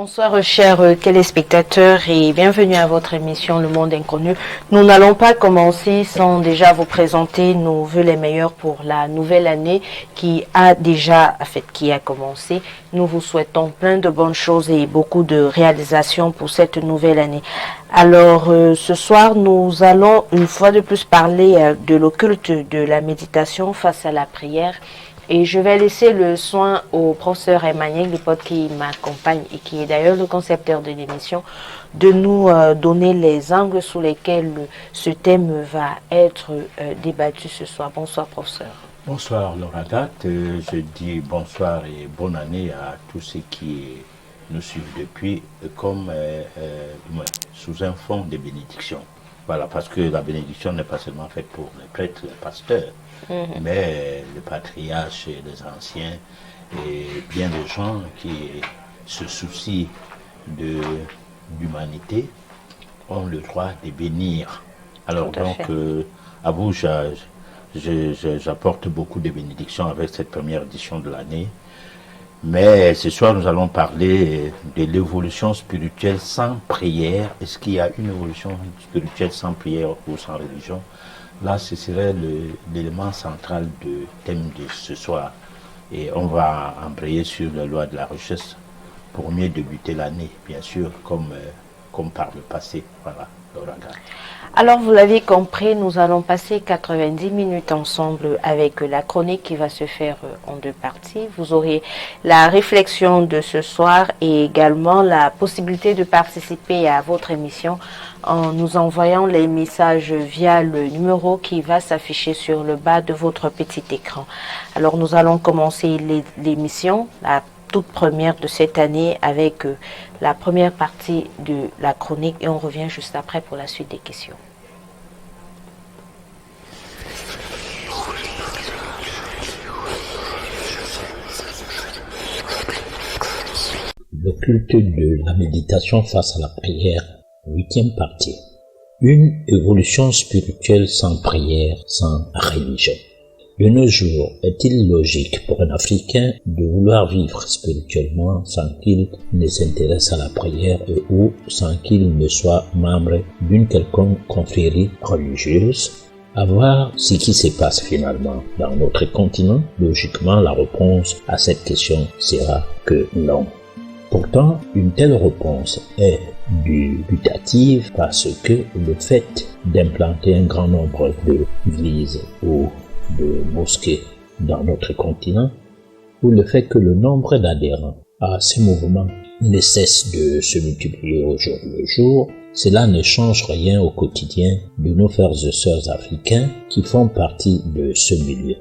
Bonsoir chers téléspectateurs et bienvenue à votre émission Le Monde Inconnu. Nous n'allons pas commencer sans déjà vous présenter nos vœux les meilleurs pour la nouvelle année qui a commencé. Nous vous souhaitons plein de bonnes choses et beaucoup de réalisations pour cette nouvelle année. Alors ce soir nous allons une fois de plus parler de l'occulte de la méditation face à la prière. Et je vais laisser le soin au professeur Emmanuel Lipote qui m'accompagne et qui est d'ailleurs le concepteur de l'émission de nous donner les angles sous lesquels ce thème va être débattu ce soir. Bonsoir professeur. Bonsoir Laura Gat, je dis bonsoir et bonne année à tous ceux qui nous suivent depuis comme sous un fond de bénédiction. Voilà, parce que la bénédiction n'est pas seulement faite pour les prêtres, les pasteurs, mais les patriarches, les anciens et bien des gens qui se soucient de l'humanité ont le droit de bénir. Alors donc, à vous, j'apporte beaucoup de bénédictions avec cette première édition de l'année. Mais ce soir, nous allons parler de l'évolution spirituelle sans prière. Est-ce qu'il y a une évolution spirituelle sans prière ou sans religion? Là, ce serait l'élément central du thème de ce soir. Et on va embrayer sur la loi de la richesse pour mieux débuter l'année, bien sûr, comme par le passé. Voilà, Laura. Alors, vous l'avez compris, nous allons passer 90 minutes ensemble avec la chronique qui va se faire en deux parties. Vous aurez la réflexion de ce soir et également la possibilité de participer à votre émission en nous envoyant les messages via le numéro qui va s'afficher sur le bas de votre petit écran. Alors, nous allons commencer l'émission, la toute première de cette année avec la première partie de la chronique et on revient juste après pour la suite des questions. Le culte de la méditation face à la prière, 8e partie. Une évolution spirituelle sans prière, sans religion. De nos jours, est-il logique pour un Africain de vouloir vivre spirituellement sans qu'il ne s'intéresse à la prière ou sans qu'il ne soit membre d'une quelconque confrérie religieuse? À voir ce qui se passe finalement dans notre continent, logiquement la réponse à cette question sera que non. Pourtant, une telle réponse est dubitative parce que le fait d'implanter un grand nombre d'églises ou de mosquées dans notre continent, ou le fait que le nombre d'adhérents à ces mouvements ne cesse de se multiplier au jour le jour, cela ne change rien au quotidien de nos frères et sœurs africains qui font partie de ce milieu.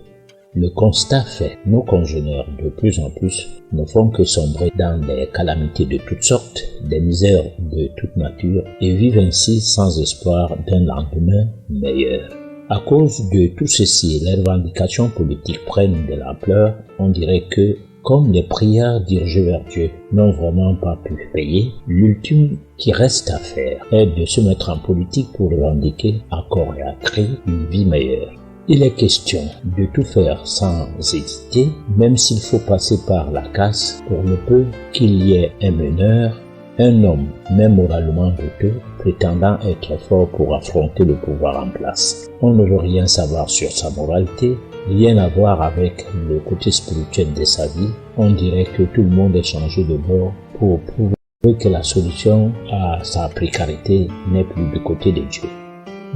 Le constat fait, nos congénères de plus en plus ne font que sombrer dans des calamités de toutes sortes, des misères de toute nature et vivent ainsi sans espoir d'un lendemain meilleur. À cause de tout ceci, les revendications politiques prennent de l'ampleur. On dirait que, comme les prières dirigées vers Dieu n'ont vraiment pas pu payer, l'ultime qui reste à faire est de se mettre en politique pour revendiquer à corps et à cri une vie meilleure. Il est question de tout faire sans hésiter, même s'il faut passer par la casse pour le peu qu'il y ait un meneur, un homme, même moralement douteux, prétendant être fort pour affronter le pouvoir en place. On ne veut rien savoir sur sa moralité, rien à voir avec le côté spirituel de sa vie. On dirait que tout le monde est changé de bord pour prouver que la solution à sa précarité n'est plus du côté de Dieu.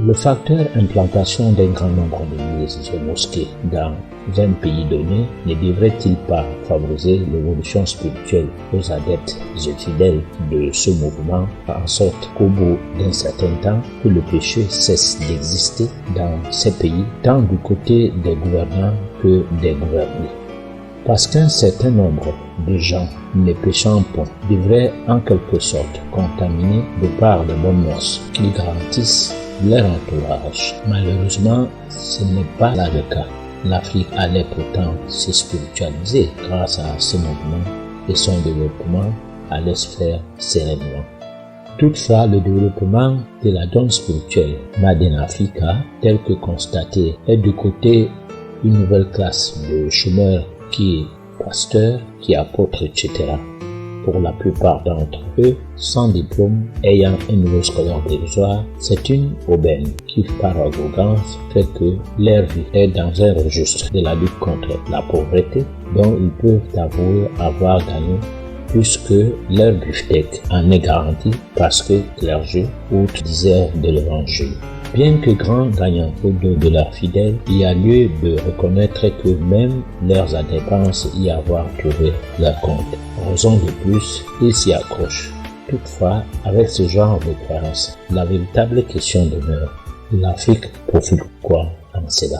Le facteur implantation d'un grand nombre d'églises et mosquées dans un pays donné ne devrait-il pas favoriser l'évolution spirituelle aux adeptes et fidèles de ce mouvement, en sorte qu'au bout d'un certain temps, que le péché cesse d'exister dans ces pays, tant du côté des gouvernants que des gouvernés? Parce qu'un certain nombre de gens ne péchant point devraient en quelque sorte contaminer de par les bonnes mœurs qu'ils garantissent leur entourage. Malheureusement, ce n'est pas là le cas. L'Afrique allait pourtant se spiritualiser grâce à ce mouvement et son développement allait se faire sereinement. Toutefois, le développement de la donne spirituelle Made in Africa, tel que constaté, est du côté une nouvelle classe de chômeurs qui est pasteur, qui est apôtre, etc. pour la plupart d'entre eux, sans diplôme, ayant un niveau scolaire dérisoire, c'est une aubaine qui, par arrogance, fait que leur vie est dans un registre de la lutte contre la pauvreté, dont ils peuvent avouer avoir gagné puisque leur beefsteak en est garanti parce que clergé ou diseurs de l'évangile. Bien que grands gagnants de leurs fidèles, il y a lieu de reconnaître que même leurs adépenses y avoir trouvé leur compte. Raison de plus, ils s'y accrochent. Toutefois, avec ce genre de croyance, la véritable question demeure. L'Afrique profite quoi en cela?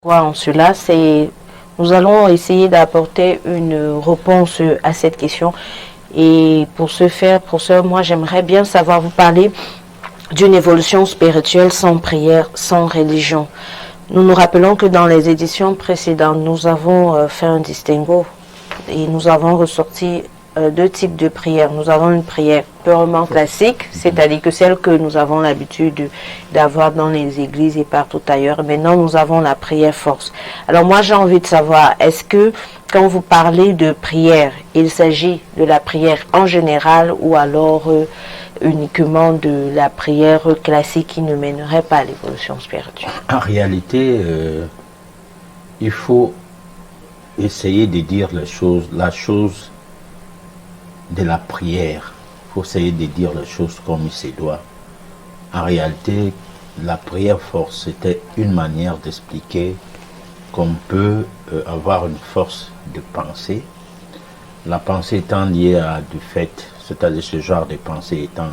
Quoi en cela, nous allons essayer d'apporter une réponse à cette question. Et pour ce faire, moi j'aimerais bien savoir vous parler d'une évolution spirituelle sans prière, sans religion. Nous nous rappelons que dans les éditions précédentes, nous avons fait un distinguo et nous avons ressorti deux types de prières. Nous avons une prière purement classique, c'est-à-dire que celle que nous avons l'habitude d'avoir dans les églises et partout ailleurs. Maintenant, nous avons la prière force. Alors moi, j'ai envie de savoir, est-ce que quand vous parlez de prière, il s'agit de la prière en général ou alors uniquement de la prière classique qui ne mènerait pas à l'évolution spirituelle? En réalité, il faut essayer de dire la chose de la prière. Il faut essayer de dire les choses comme il se doit. En réalité, la prière force, c'était une manière d'expliquer qu'on peut avoir une force de pensée. La pensée étant liée à du fait, c'est-à-dire ce genre de pensée étant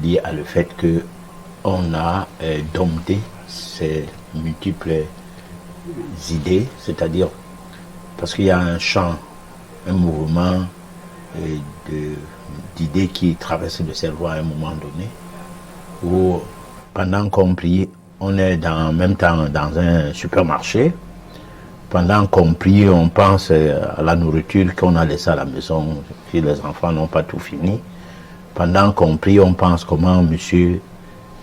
lié à le fait que on a dompté ces multiples idées, c'est-à-dire parce qu'il y a un champ, un mouvement d'idées qui traversent le cerveau à un moment donné, où pendant qu'on prie, on est en même temps dans un supermarché. Pendant qu'on prie, on pense à la nourriture qu'on a laissée à la maison, si les enfants n'ont pas tout fini. Pendant qu'on prie, on pense comment monsieur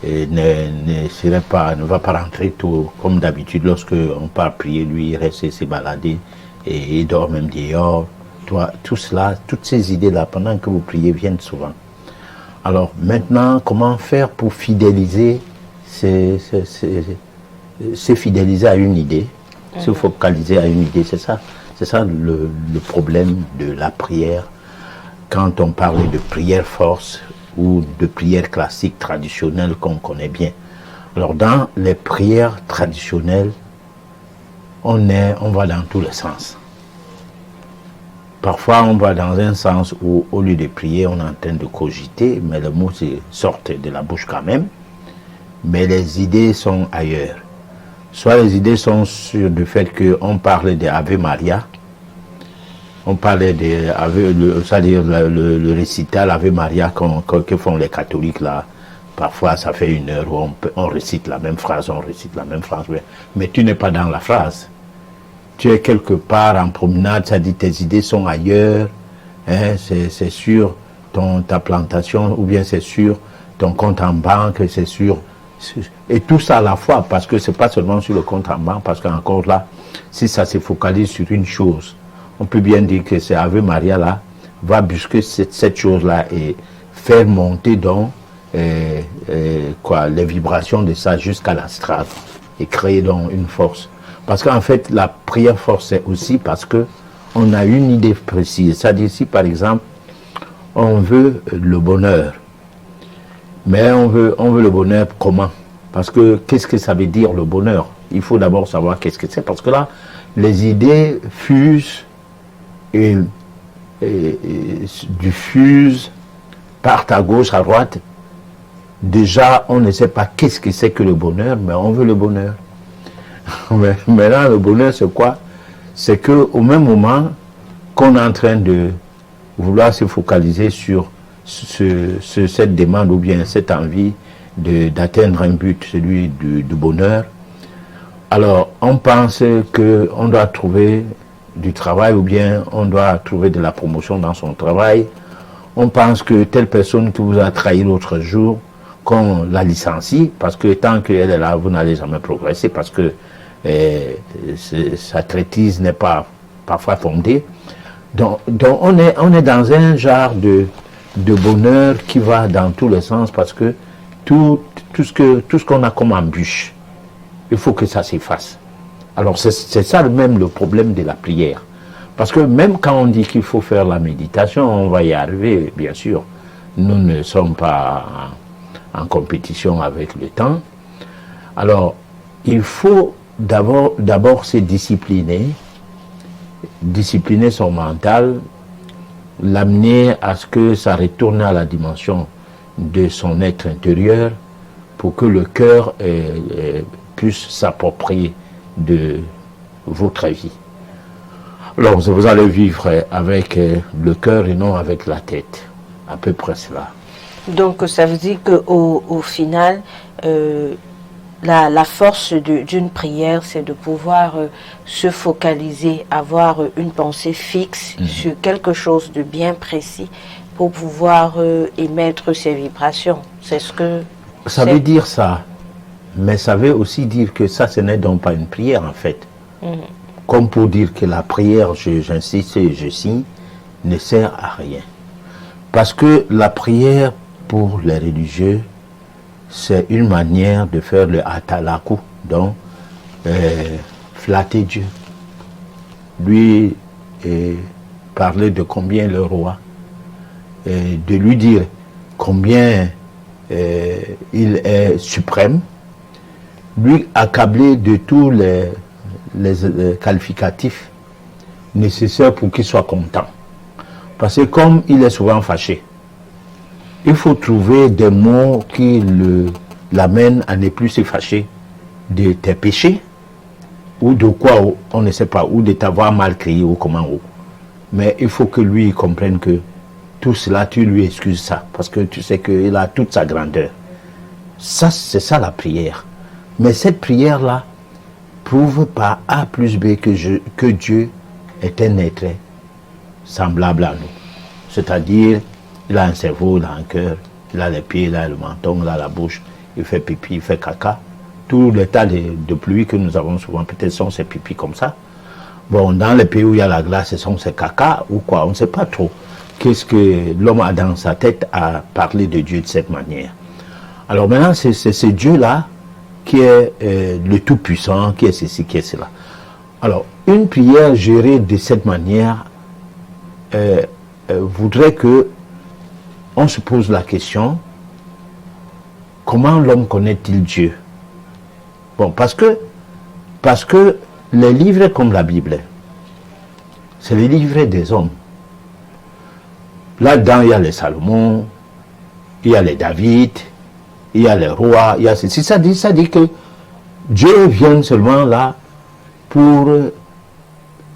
ne va pas rentrer tout comme d'habitude. Lorsque on part prier, lui, il reste se balader et il dort même dehors. Tout cela, toutes ces idées-là, pendant que vous priez, viennent souvent. Alors maintenant, comment faire pour fidéliser, se fidéliser à une idée, se focaliser à une idée, c'est ça le problème de la prière. Quand on parle de prière force ou de prière classique traditionnelle qu'on connaît bien. Alors dans les prières traditionnelles, on va dans tous les sens. Parfois, on va dans un sens où, au lieu de prier, on est en train de cogiter, mais les mots sortent de la bouche quand même. Mais les idées sont ailleurs. Soit les idées sont sur le fait qu'on parle de Ave Maria, on parlait c'est-à-dire le récital Ave Maria que font les catholiques là. Parfois, ça fait 1 heure où on récite la même phrase, mais tu n'es pas dans la phrase. Tu es quelque part en promenade, ça dit tes idées sont ailleurs, hein, c'est sur ta plantation, ou bien c'est sur ton compte en banque, c'est sur... Et tout ça à la fois, parce que c'est pas seulement sur le compte en banque, parce qu'encore là, si ça se focalise sur une chose, on peut bien dire que c'est Ave Maria là, va busquer cette chose-là et faire monter donc les vibrations de ça jusqu'à l'astral et créer donc une force. Parce qu'en fait, la prière force, c'est aussi parce que on a une idée précise. C'est-à-dire, si par exemple, on veut le bonheur, mais on veut le bonheur comment? Parce que qu'est-ce que ça veut dire le bonheur? Il faut d'abord savoir qu'est-ce que c'est, parce que là, les idées fusent et diffusent, partent à gauche, à droite. Déjà, on ne sait pas qu'est-ce que c'est que le bonheur, mais on veut le bonheur. Mais là, le bonheur, c'est quoi? C'est qu'au même moment qu'on est en train de vouloir se focaliser sur cette demande ou bien cette envie d'atteindre un but, celui du bonheur, alors on pense qu'on doit trouver du travail ou bien on doit trouver de la promotion dans son travail. On pense que telle personne qui vous a trahi l'autre jour, qu'on la licencie, parce que tant qu'elle est là, vous n'allez jamais progresser, parce que sa traîtrise n'est pas parfois fondée. Donc on est dans un genre de bonheur qui va dans tous les sens parce que tout ce qu'on a comme embûche, il faut que ça s'efface. Alors c'est ça même le problème de la prière. Parce que même quand on dit qu'il faut faire la méditation, on va y arriver, bien sûr. Nous ne sommes pas en compétition avec le temps. Alors, il faut d'abord se discipliner son mental, l'amener à ce que ça retourne à la dimension de son être intérieur pour que le cœur puisse s'approprier de votre vie. Alors, vous allez vivre avec le cœur et non avec la tête. À peu près cela. Donc, ça veut dire qu'au final, la force d'une prière, c'est de pouvoir se focaliser, avoir une pensée fixe sur quelque chose de bien précis pour pouvoir émettre ses vibrations. C'est ce que... Ça veut dire ça, mais ça veut aussi dire que ça, ce n'est donc pas une prière en fait. Comme pour dire que la prière, j'insiste et je signe, ne sert à rien. Parce que la prière, pour les religieux, c'est une manière de faire le atalaku, donc flatter Dieu. Lui parler de combien le roi, de lui dire combien il est suprême, lui accabler de tous les qualificatifs nécessaires pour qu'il soit content. Parce que comme il est souvent fâché, il faut trouver des mots qui l'amènent à ne plus se fâcher de tes péchés, ou de quoi on ne sait pas, ou de t'avoir mal crié ou comment. Mais il faut que lui comprenne que tout cela, tu lui excuses ça, parce que tu sais qu'il a toute sa grandeur. Ça, c'est ça la prière. Mais cette prière-là prouve par A plus B que Dieu est un être semblable à nous. C'est-à-dire, il a un cerveau, il a un cœur, il a les pieds, il a le menton, il a la bouche, il fait pipi, il fait caca. Tout le tas de pluie que nous avons souvent, peut-être sont ces pipis comme ça. Bon, dans les pays où il y a la glace, ce sont ces caca ou quoi, on ne sait pas trop. Qu'est-ce que l'homme a dans sa tête à parler de Dieu de cette manière. Alors maintenant, c'est ce Dieu-là qui est le Tout-Puissant, qui est ceci, qui est cela. Alors, une prière gérée de cette manière voudrait que on se pose la question, comment l'homme connaît-il Dieu? Bon, parce que les livres comme la Bible, c'est les livres des hommes. Là-dedans, il y a les Salomon, il y a les David, il y a les rois, il y a ceci. Ça dit que Dieu vient seulement là pour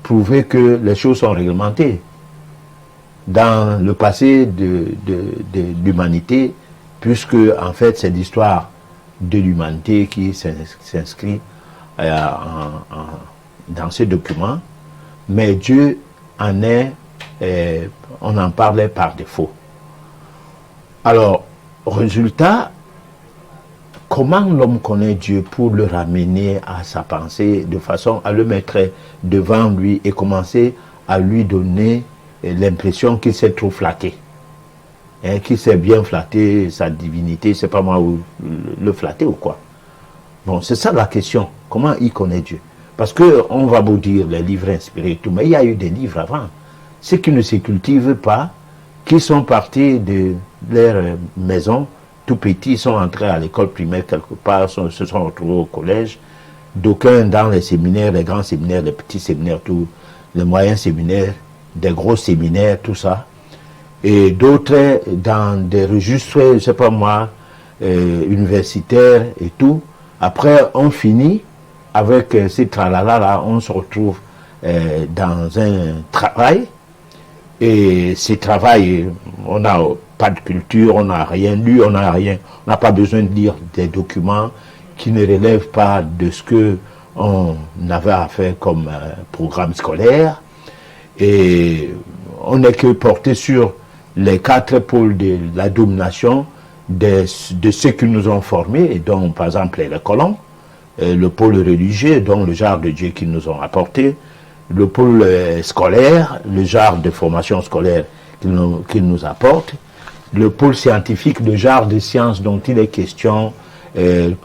prouver que les choses sont réglementées. Dans le passé de l'humanité, puisque en fait c'est l'histoire de l'humanité qui s'inscrit dans ce document, mais Dieu en est, on en parlait par défaut. Alors, résultat, comment l'homme connaît Dieu pour le ramener à sa pensée de façon à le mettre devant lui et commencer à lui donner l'impression qu'il s'est trop flatté, qu'il s'est bien flatté, sa divinité, c'est pas moi où le flatter ou quoi. Bon, c'est ça la question, comment il connaît Dieu? Parce que on va vous dire les livres inspirés et tout, mais il y a eu des livres avant, ceux qui ne se cultivent pas, qui sont partis de leur maison, tout petits, sont entrés à l'école primaire quelque part, se sont retrouvés au collège, d'aucuns dans les séminaires, les grands séminaires, les petits séminaires, tout, les moyens séminaires, des gros séminaires, tout ça, et d'autres dans des registres, je ne sais pas moi, universitaires et tout. Après, on finit avec ces tralala là, on se retrouve dans un travail, et ce travail, on n'a pas de culture, on n'a rien lu, on n'a pas besoin de lire des documents qui ne relèvent pas de ce que on avait à faire comme programme scolaire. Et on n'est que porté sur les 4 pôles de la domination de ceux qui nous ont formés, et donc par exemple les colons, le pôle religieux, donc le genre de Dieu qu'ils nous ont apporté, le pôle scolaire, le genre de formation scolaire qu'il nous apporte, le pôle scientifique, le genre de sciences dont il est question,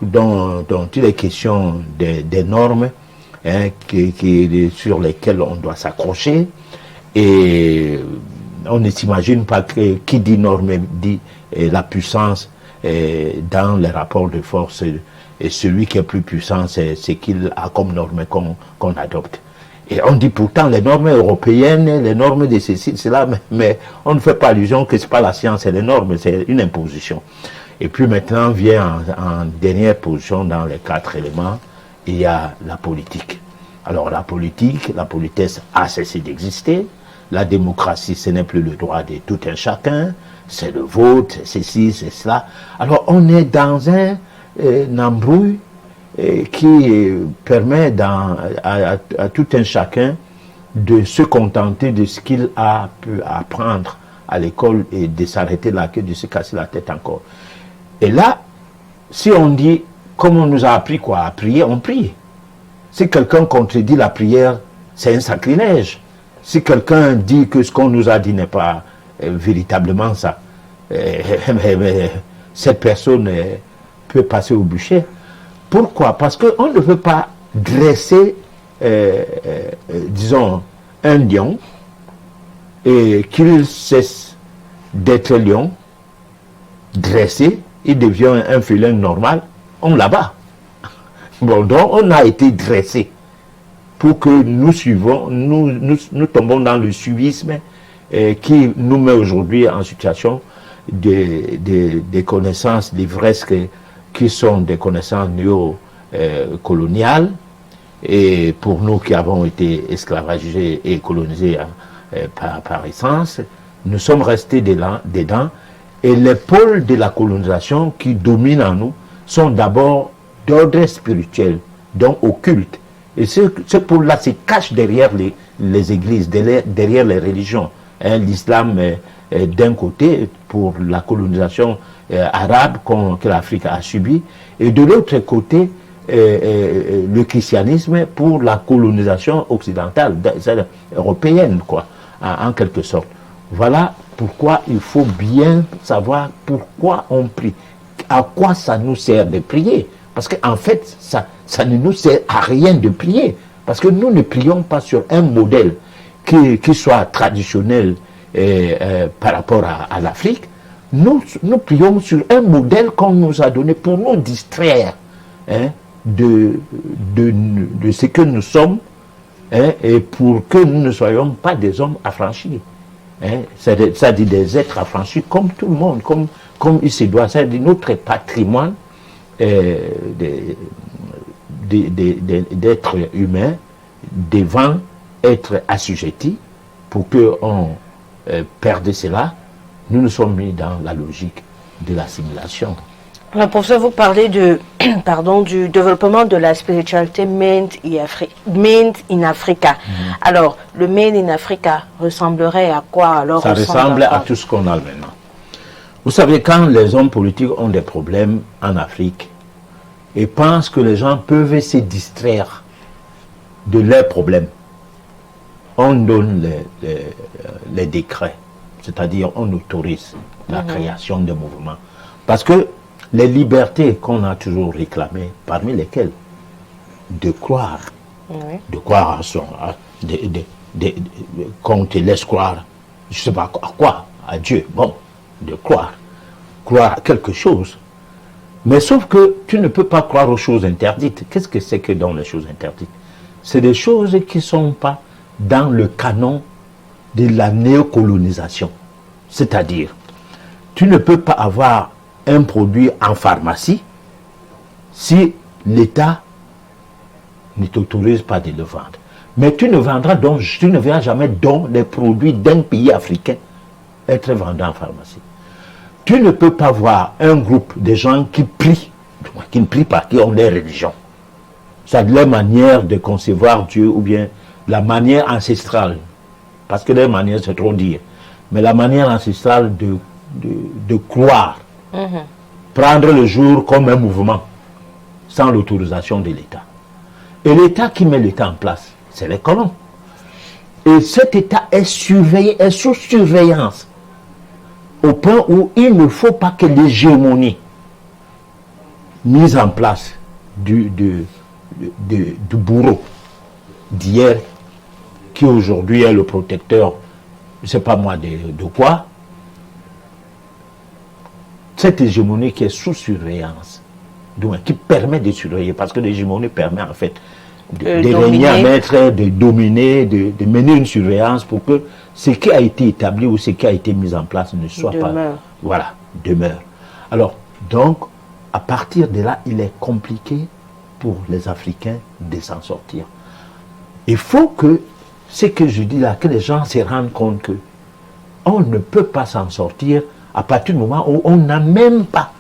dont il est question des normes sur lesquelles on doit s'accrocher. Et on ne s'imagine pas que qui dit norme dit la puissance dans les rapports de force. Et celui qui est plus puissant, c'est ce qu'il a comme norme qu'on adopte. Et on dit pourtant les normes européennes, les normes de ceci, cela, mais on ne fait pas allusion que ce n'est pas la science et les normes, c'est une imposition. Et puis maintenant vient en dernière position dans les 4 éléments, il y a la politique. Alors la politique, la politesse a cessé d'exister. La démocratie, ce n'est plus le droit de tout un chacun, c'est le vote, c'est ceci, c'est cela. Alors on est dans un embrouille qui permet à tout un chacun de se contenter de ce qu'il a pu apprendre à l'école et de s'arrêter là, que de se casser la tête encore. Et là, si on dit, comme on nous a appris quoi, à prier, on prie. Si quelqu'un contredit la prière, c'est un sacrilège. Si quelqu'un dit que ce qu'on nous a dit n'est pas véritablement ça, mais cette personne peut passer au bûcher. Pourquoi? Parce qu'on ne veut pas dresser, disons, un lion et qu'il cesse d'être lion, dressé, il devient un félin normal, on l'abat. Bon, donc on a été dressé pour que nous suivons, nous tombons dans le suivisme qui nous met aujourd'hui en situation des connaissances livresques qui sont des connaissances néo-coloniales, et pour nous qui avons été esclavagés et colonisés par essence, nous sommes restés dedans, et les pôles de la colonisation qui dominent en nous sont d'abord d'ordre spirituel, donc occulte. Et ce pôle-là se cache derrière les églises, derrière les religions. L'islam d'un côté pour la colonisation arabe que l'Afrique a subi, et de l'autre côté le christianisme pour la colonisation occidentale, européenne, quoi, en quelque sorte. Voilà pourquoi il faut bien savoir pourquoi on prie, à quoi ça nous sert de prier. Parce qu'en fait, ça ne nous sert à rien de prier, parce que nous ne prions pas sur un modèle qui soit traditionnel par rapport à l'Afrique. Nous prions sur un modèle qu'on nous a donné pour nous distraire de ce que nous sommes, et pour que nous ne soyons pas des hommes affranchis. C'est-à-dire des êtres affranchis comme tout le monde, comme il se doit. C'est-à-dire notre patrimoine d'être humain devant être assujetti. Pour qu'on perde cela, nous nous sommes mis dans la logique de l'assimilation. Alors, professeur, vous parlez du développement de la spiritualité Made in Africa. Alors, le Made in Africa ressemblerait à quoi alors? Ça ressemble à tout ce qu'on a maintenant. Vous savez, quand les hommes politiques ont des problèmes en Afrique et pensent que les gens peuvent se distraire de leurs problèmes, on donne les décrets, c'est-à-dire on autorise la création de mouvements. Parce que les libertés qu'on a toujours réclamées, parmi lesquelles de croire, de croire qu'on te laisse croire, je ne sais pas à quoi, à Dieu, bon, de croire à quelque chose. Mais sauf que tu ne peux pas croire aux choses interdites. Qu'est-ce que c'est que dans les choses interdites? C'est des choses qui ne sont pas dans le canon de la néocolonisation. C'est-à-dire, tu ne peux pas avoir un produit en pharmacie si l'État ne t'autorise pas de le vendre. Mais tu ne verras jamais donc les produits d'un pays africain être vendus en pharmacie. Tu ne peux pas voir un groupe de gens qui ne prient pas, qui ont des religions. C'est leur manière de concevoir Dieu, ou bien la manière ancestrale, parce que leur manière c'est trop dire, mais la manière ancestrale de croire, prendre le jour comme un mouvement, sans l'autorisation de l'État. Et l'État qui met l'État en place, c'est les colons. Et cet État est surveillé, est sous surveillance, au point où il ne faut pas que l'hégémonie mise en place du bourreau d'hier, qui aujourd'hui est le protecteur, je ne sais pas moi de quoi, cette hégémonie qui est sous surveillance, donc, qui permet de surveiller, parce que l'hégémonie permet en fait de régner à maître, de dominer, de mener une surveillance pour que ce qui a été établi ou ce qui a été mis en place ne soit pas... Voilà, demeure. Alors, donc, à partir de là, il est compliqué pour les Africains de s'en sortir. Il faut que, ce que je dis là, que les gens se rendent compte que on ne peut pas s'en sortir à partir du moment où on n'a même pas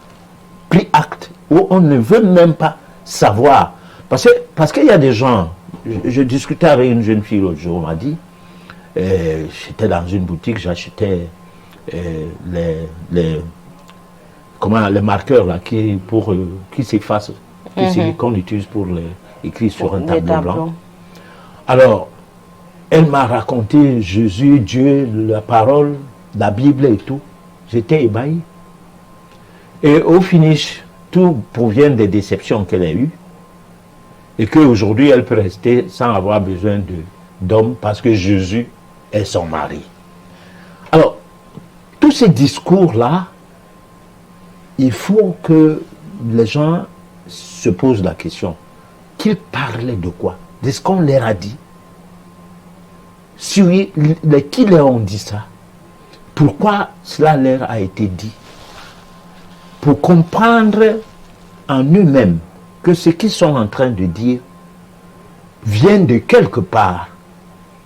pris acte, où on ne veut même pas savoir. Parce qu'il y a des gens, je discutais avec une jeune fille l'autre jour, on m'a dit, j'étais dans une boutique, j'achetais les marqueurs là, qui s'effacent, qu'on utilise pour écrire sur un tableau blanc. Alors, elle m'a raconté Jésus, Dieu, la parole, la Bible et tout. J'étais ébahi. Et au finish, tout provient des déceptions qu'elle a eues. Et qu'aujourd'hui, elle peut rester sans avoir besoin d'homme parce que Jésus est son mari. Alors, tous ces discours-là, il faut que les gens se posent la question. Qu'ils parlaient de quoi? De ce qu'on leur a dit? Si oui, qui leur ont dit ça? Pourquoi cela leur a été dit? Pour comprendre en eux-mêmes que ce qu'ils sont en train de dire vient de quelque part,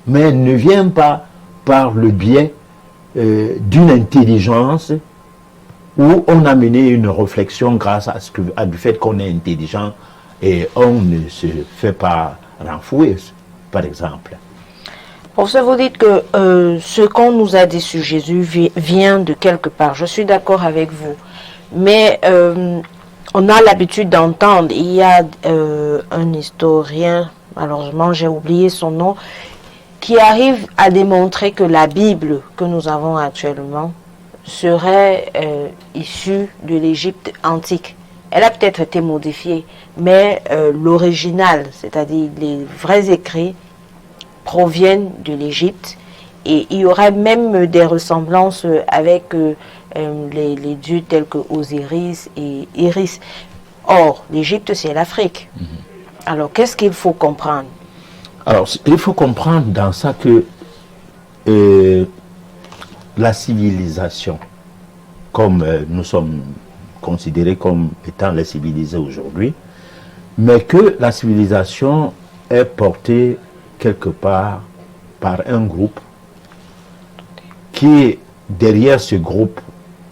mais ne vient pas par le biais d'une intelligence où on a mené une réflexion grâce à du fait qu'on est intelligent et on ne se fait pas renfouer, par exemple. Pour ça, vous dites que ce qu'on nous a dit sur Jésus vient de quelque part. Je suis d'accord avec vous. Mais on a l'habitude d'entendre, il y a un historien, malheureusement j'ai oublié son nom, qui arrive à démontrer que la Bible que nous avons actuellement serait issue de l'Égypte antique. Elle a peut-être été modifiée, mais l'original, c'est-à-dire les vrais écrits, proviennent de l'Égypte. Et il y aurait même des ressemblances avec les dieux tels que Osiris et Iris. Or, l'Égypte, c'est l'Afrique. Alors, qu'est-ce qu'il faut comprendre? Alors, il faut comprendre dans ça que la civilisation, comme nous sommes considérés comme étant les civilisés aujourd'hui, mais que la civilisation est portée quelque part par un groupe qui, derrière ce groupe,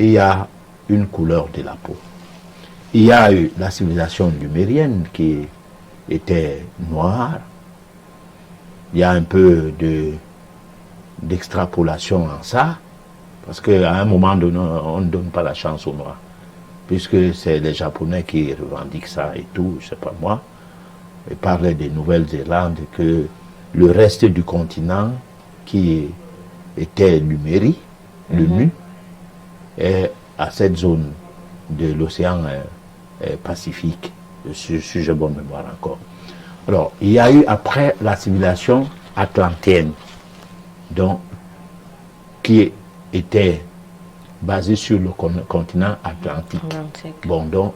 il y a une couleur de la peau. Il y a eu la civilisation numérienne qui était noire. Il y a un peu d'extrapolation en ça, parce qu'à un moment donné, on ne donne pas la chance aux Noirs, puisque c'est les Japonais qui revendiquent ça et tout, je ne sais pas moi. Ils parlaient de Nouvelle-Zélande, que le reste du continent, qui était l'Umérie, le Nu, et à cette zone de l'océan Pacifique, si j'ai bonne mémoire encore. Alors, il y a eu après la civilisation atlantienne, donc, qui était basée sur le continent Atlantique. Bon, donc,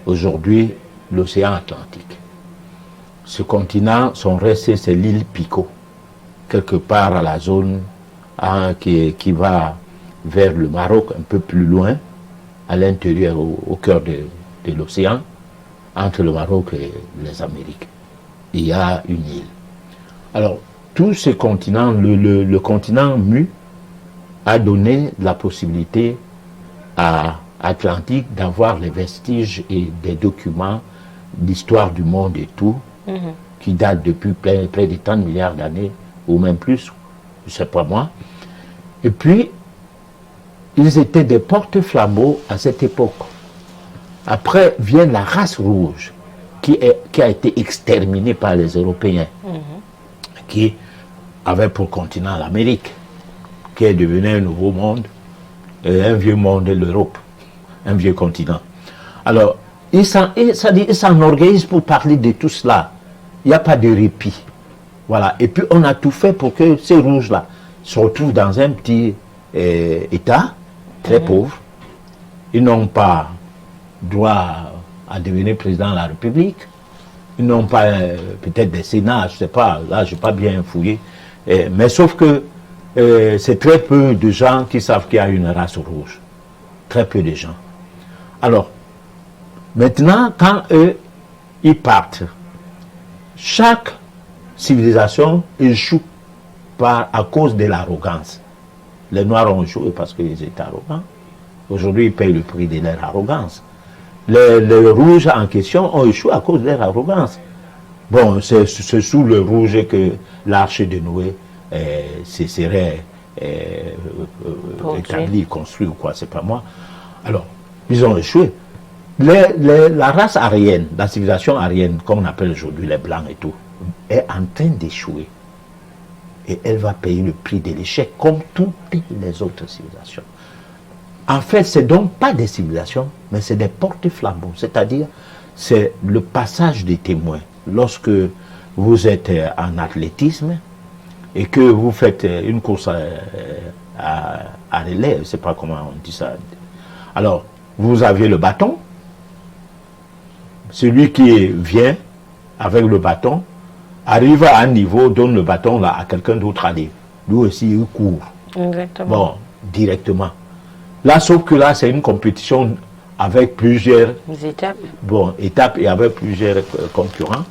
aujourd'hui, l'océan Atlantique. Ce continent, son reste, c'est l'île Pico, quelque part à la zone qui va vers le Maroc, un peu plus loin, à l'intérieur, au cœur de l'océan, entre le Maroc et les Amériques. Il y a une île. Alors, tout ce continent, le continent mu, a donné la possibilité à Atlantique d'avoir les vestiges et des documents d'histoire du monde et tout, qui datent depuis près de tant de milliards d'années, ou même plus, je ne sais pas moi. Et puis, ils étaient des porte-flambeaux à cette époque. Après vient la race rouge, qui a été exterminée par les Européens, qui avait pour continent l'Amérique, qui est devenu un nouveau monde, un vieux monde, l'Europe, un vieux continent. Alors, il s'enorgueillissent pour parler de tout cela. Il n'y a pas de répit. Voilà. Et puis, on a tout fait pour que ces rouges-là se retrouvent dans un petit État, très pauvre. Ils n'ont pas droit à devenir président de la République. Ils n'ont pas peut-être des sénats, je ne sais pas, là je n'ai pas bien fouillé. Mais sauf que c'est très peu de gens qui savent qu'il y a une race rouge. Très peu de gens. Alors, maintenant, quand eux, ils partent, chaque civilisation échoue à cause de l'arrogance. Les Noirs ont échoué parce qu'ils étaient arrogants. Aujourd'hui, ils payent le prix de leur arrogance. Les rouges en question ont échoué à cause de leur arrogance. Bon, c'est sous le rouge que l'arche de Noé serait établie, construite ou quoi, c'est pas moi. Alors, ils ont échoué. La race aryenne, la civilisation aryenne, comme on appelle aujourd'hui les blancs et tout, est en train d'échouer. Et elle va payer le prix de l'échec comme toutes les autres civilisations. En fait, ce n'est donc pas des civilisations, mais c'est des porte-flambeaux. C'est-à-dire, c'est le passage des témoins. Lorsque vous êtes en athlétisme et que vous faites une course à relais, je ne sais pas comment on dit ça. Alors, vous avez le bâton. Celui qui vient avec le bâton arrive à un niveau, donne le bâton là à quelqu'un d'autre à aller. Lui aussi, il court. Exactement. Bon, directement. Là, sauf que là, c'est une compétition avec plusieurs étapes et avec plusieurs concurrents.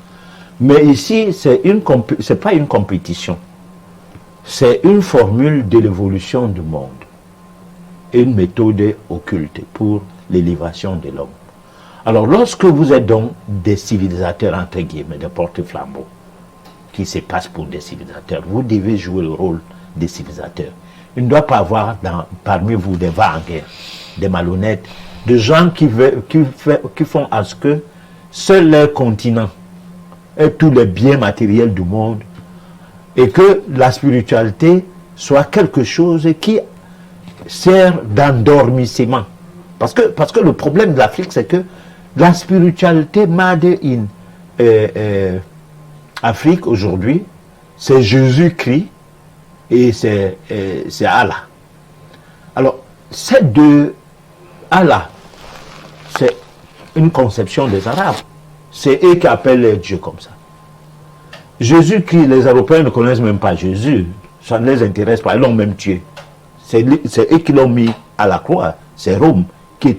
Mais ici, c'est pas une compétition. C'est une formule de l'évolution du monde. Une méthode occulte pour l'élévation de l'homme. Alors, lorsque vous êtes donc des civilisateurs, entre guillemets, des porte-flambeaux, qui se passent pour des civilisateurs, vous devez jouer le rôle des civilisateurs. Il ne doit pas avoir parmi vous des va en guerre, des malhonnêtes, des gens qui font à ce que seul leur continent et tous les biens matériels du monde et que la spiritualité soit quelque chose qui sert d'endormissement. Parce que le problème de l'Afrique, c'est que la spiritualité made in Afrique aujourd'hui, c'est Jésus-Christ et c'est Allah. Alors, ces deux Allah, c'est une conception des Arabes. C'est eux qui appellent les dieux comme ça. Jésus-Christ, les Européens ne connaissent même pas Jésus. Ça ne les intéresse pas, ils l'ont même tué. C'est eux qui l'ont mis à la croix. C'est Rome qui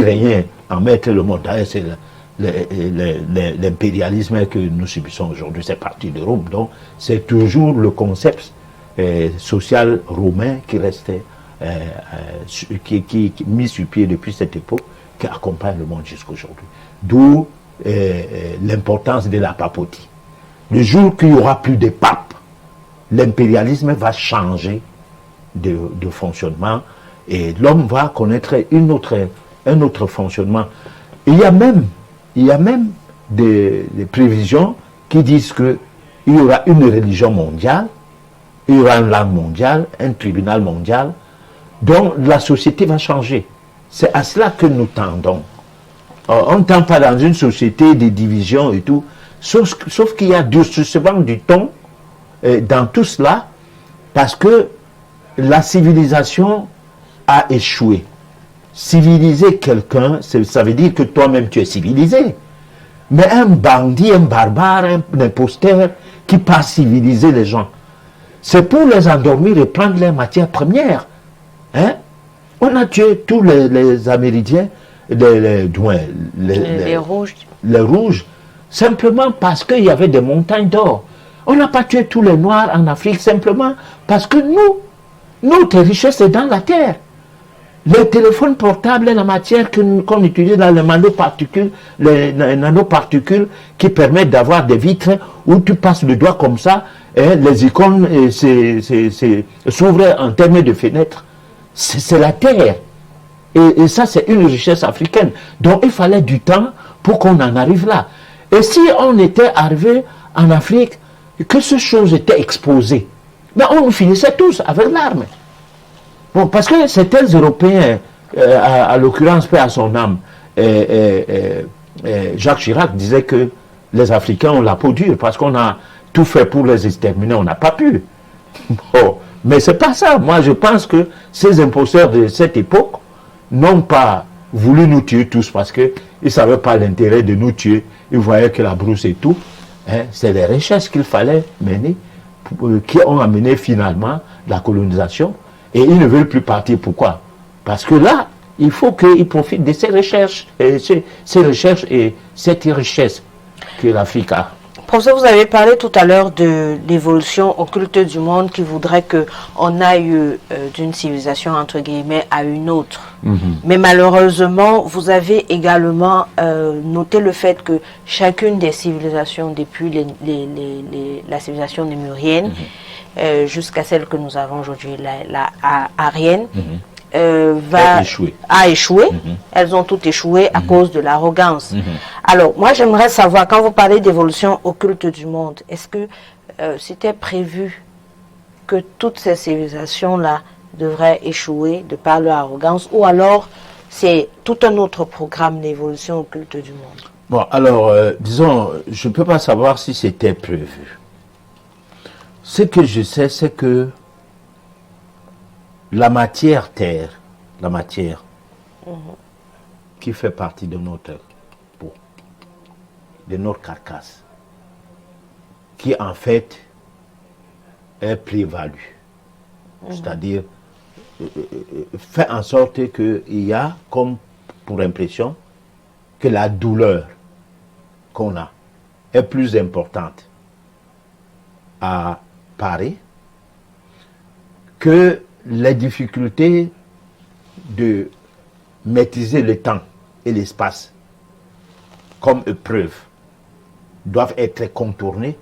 régnait en maître le monde. C'est l'impérialisme que nous subissons aujourd'hui, c'est parti de Rome. Donc, c'est toujours le concept social romain qui restait, qui mis sur pied depuis cette époque, qui accompagne le monde jusqu'à aujourd'hui. D'où l'importance de la papauté. Le jour qu'il n'y aura plus de pape, l'impérialisme va changer de fonctionnement et l'homme va connaître un autre fonctionnement. Il y a même des prévisions qui disent qu'il y aura une religion mondiale, il y aura une langue mondiale, un tribunal mondial, dont la société va changer. C'est à cela que nous tendons. On ne tend pas dans une société de division et tout, sauf qu'il y a souvent du ton dans tout cela, parce que la civilisation a échoué. Civiliser quelqu'un, ça veut dire que toi-même tu es civilisé. Mais un bandit, un barbare, un imposteur qui passe civiliser les gens, c'est pour les endormir et prendre les matières premières. Hein? On a tué tous les Amérindiens, les rouges. Les rouges, simplement parce qu'il y avait des montagnes d'or. On n'a pas tué tous les noirs en Afrique simplement parce que notre richesse est dans la terre. Les téléphones portables et la matière qu'on utilise dans les nanoparticules qui permettent d'avoir des vitres où tu passes le doigt comme ça, et les icônes s'ouvrent en termes de fenêtres. C'est la terre. Et ça, c'est une richesse africaine. Donc, il fallait du temps pour qu'on en arrive là. Et si on était arrivé en Afrique que ces choses étaient exposées, mais on finissait tous avec l'arme. Bon, parce que certains Européens, à l'occurrence, paix à son âme, Jacques Chirac disait que les Africains ont la peau dure parce qu'on a tout fait pour les exterminer, on n'a pas pu. Bon, mais c'est pas ça. Moi, je pense que ces imposteurs de cette époque n'ont pas voulu nous tuer tous parce qu'ils ne savaient pas l'intérêt de nous tuer. Ils voyaient que la brousse et tout. Hein, c'est les recherches qu'il fallait mener qui ont amené finalement la colonisation. Et ils ne veulent plus partir. Pourquoi? Parce que là, il faut qu'ils profitent de ces recherches et cette richesse que l'Afrique a. Professeur, vous avez parlé tout à l'heure de l'évolution occulte du monde qui voudrait qu'on aille d'une civilisation entre guillemets à une autre. Mais malheureusement, vous avez également noté le fait que chacune des civilisations, depuis la civilisation lémurienne jusqu'à celle que nous avons aujourd'hui, la aryenne, a échoué. Elles ont toutes échoué à cause de l'arrogance. Alors, moi, j'aimerais savoir, quand vous parlez d'évolution occulte du monde, est-ce que c'était prévu que toutes ces civilisations-là devraient échouer de par leur arrogance, ou alors c'est tout un autre programme d'évolution occulte du monde? Bon, alors, disons, je ne peux pas savoir si c'était prévu. Ce que je sais, c'est que la matière terre, la matière qui fait partie de notre peau, de notre carcasse, qui en fait est plus-value. C'est-à-dire, fait en sorte qu'il y a comme pour impression que la douleur qu'on a est plus importante à parer que les difficultés de maîtriser le temps et l'espace comme épreuve doivent être contournées.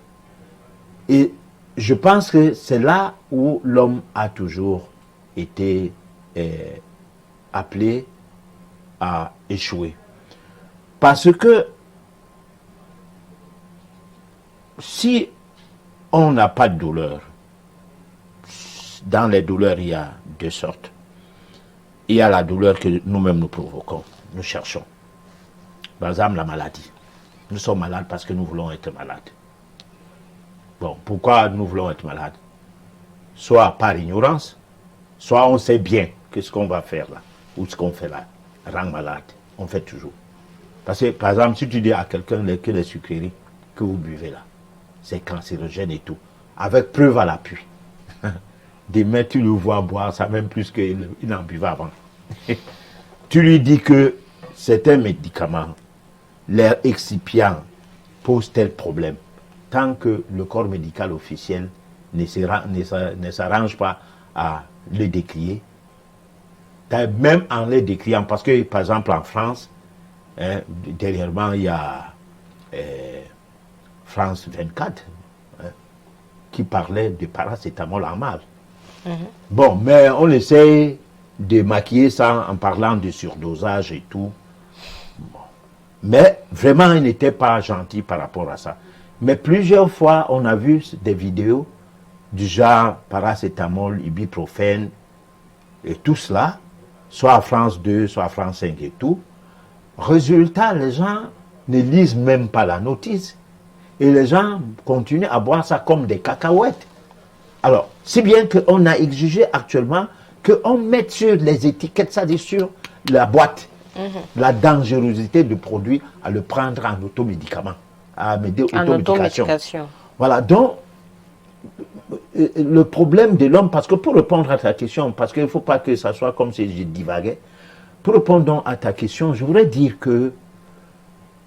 Et je pense que c'est là où l'homme a toujours été appelé à échouer. Parce que si on n'a pas de douleur, dans les douleurs, il y a deux sortes. Il y a la douleur que nous-mêmes nous provoquons, nous cherchons. Par exemple, la maladie. Nous sommes malades parce que nous voulons être malades. Bon, pourquoi nous voulons être malades? Soit par ignorance, soit on sait bien que ce qu'on va faire là, ou ce qu'on fait là, rend malade. On fait toujours. Parce que, par exemple, si tu dis à quelqu'un que les sucreries que vous buvez là, c'est cancérogène et tout, avec preuve à l'appui. Demain, tu le vois boire ça, même plus qu'il n'en buvait avant. Tu lui dis que c'est un médicament, l'air excipient pose tel problème. Tant que le corps médical officiel ne s'arrange pas à le décrier, même en le décriant, parce que par exemple en France, dernièrement il y a France 24 qui parlait de paracétamol en mal. Bon, mais on essaie de maquiller ça en parlant de surdosage et tout. Bon. Mais vraiment, il n'était pas gentil par rapport à ça. Mais plusieurs fois, on a vu des vidéos du genre paracétamol, ibuprofène et tout cela, soit à France 2, soit à France 5 et tout. Résultat, les gens ne lisent même pas la notice. Et les gens continuent à boire ça comme des cacahuètes. Alors, si bien qu'on a exigé actuellement qu'on mette sur les étiquettes, c'est-à-dire sur la boîte, la dangerosité du produit à le prendre en automédicament, à mettre automédication. Voilà, donc, le problème de l'homme, parce que pour répondre à ta question, parce qu'il ne faut pas que ça soit comme si je divaguais, pour répondre donc à ta question, je voudrais dire que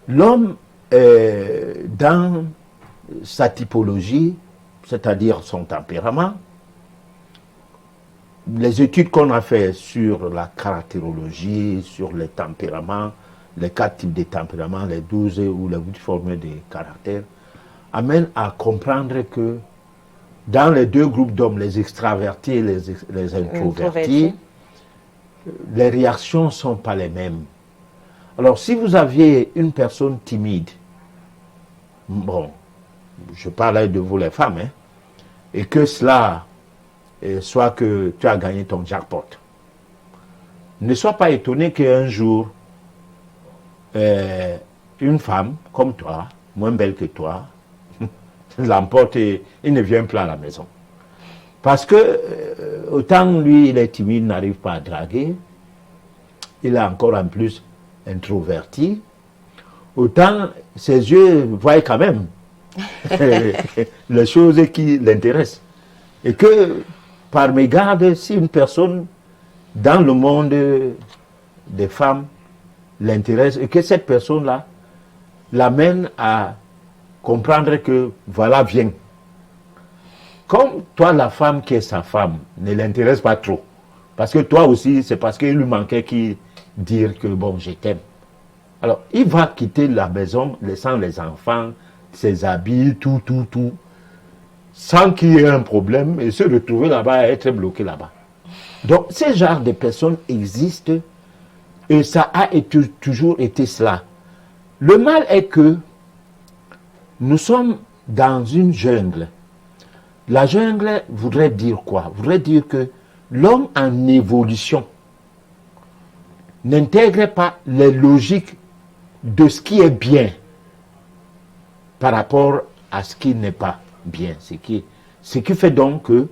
l'homme, dans sa typologie, c'est-à-dire son tempérament, les études qu'on a fait sur la caractérologie, sur les tempéraments, les 4 types de tempéraments, les 12 ou les 8 formes de caractères, amènent à comprendre que dans les deux groupes d'hommes, les extravertis et les introvertis, les réactions ne sont pas les mêmes. Alors, si vous aviez une personne timide, bon, je parlais de vous les femmes, hein, et que cela soit que tu as gagné ton jackpot, ne sois pas étonné qu'un jour, une femme comme toi, moins belle que toi, l'emporte et il ne vient plus à la maison. Parce que autant lui, il est timide, n'arrive pas à draguer, il est encore en plus introverti, autant ses yeux voient quand même les choses qui l'intéressent. Et que par mégarde, si une personne dans le monde des femmes l'intéresse et que cette personne-là l'amène à comprendre que voilà, viens. Comme toi, la femme qui est sa femme ne l'intéresse pas trop, parce que toi aussi, c'est parce qu'il lui manquait qui dire que bon, je t'aime. Alors, il va quitter la maison, laissant les enfants, ses habits, tout, sans qu'il y ait un problème et se retrouver là-bas et être bloqué là-bas. Donc, ce genre de personnes existent et ça a toujours été cela. Le mal est que nous sommes dans une jungle. La jungle voudrait dire quoi? Voudrait dire que l'homme en évolution n'intègre pas les logiques de ce qui est bien par rapport à ce qui n'est pas bien. Ce qui fait donc que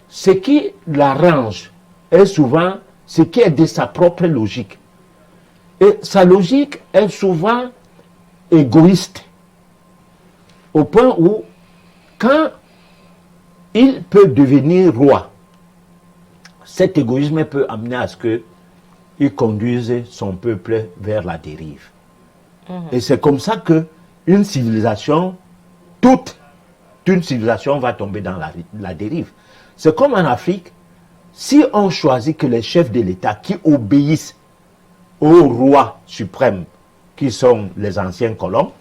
ce qui l'arrange est souvent ce qui est de sa propre logique. Et sa logique est souvent égoïste. Au point où, quand il peut devenir roi, cet égoïsme peut amener à ce qu'il conduise son peuple vers la dérive. Et c'est comme ça que une civilisation, toute une civilisation va tomber dans la dérive. C'est comme en Afrique, si on choisit que les chefs de l'État qui obéissent aux rois suprêmes, qui sont les anciens colons,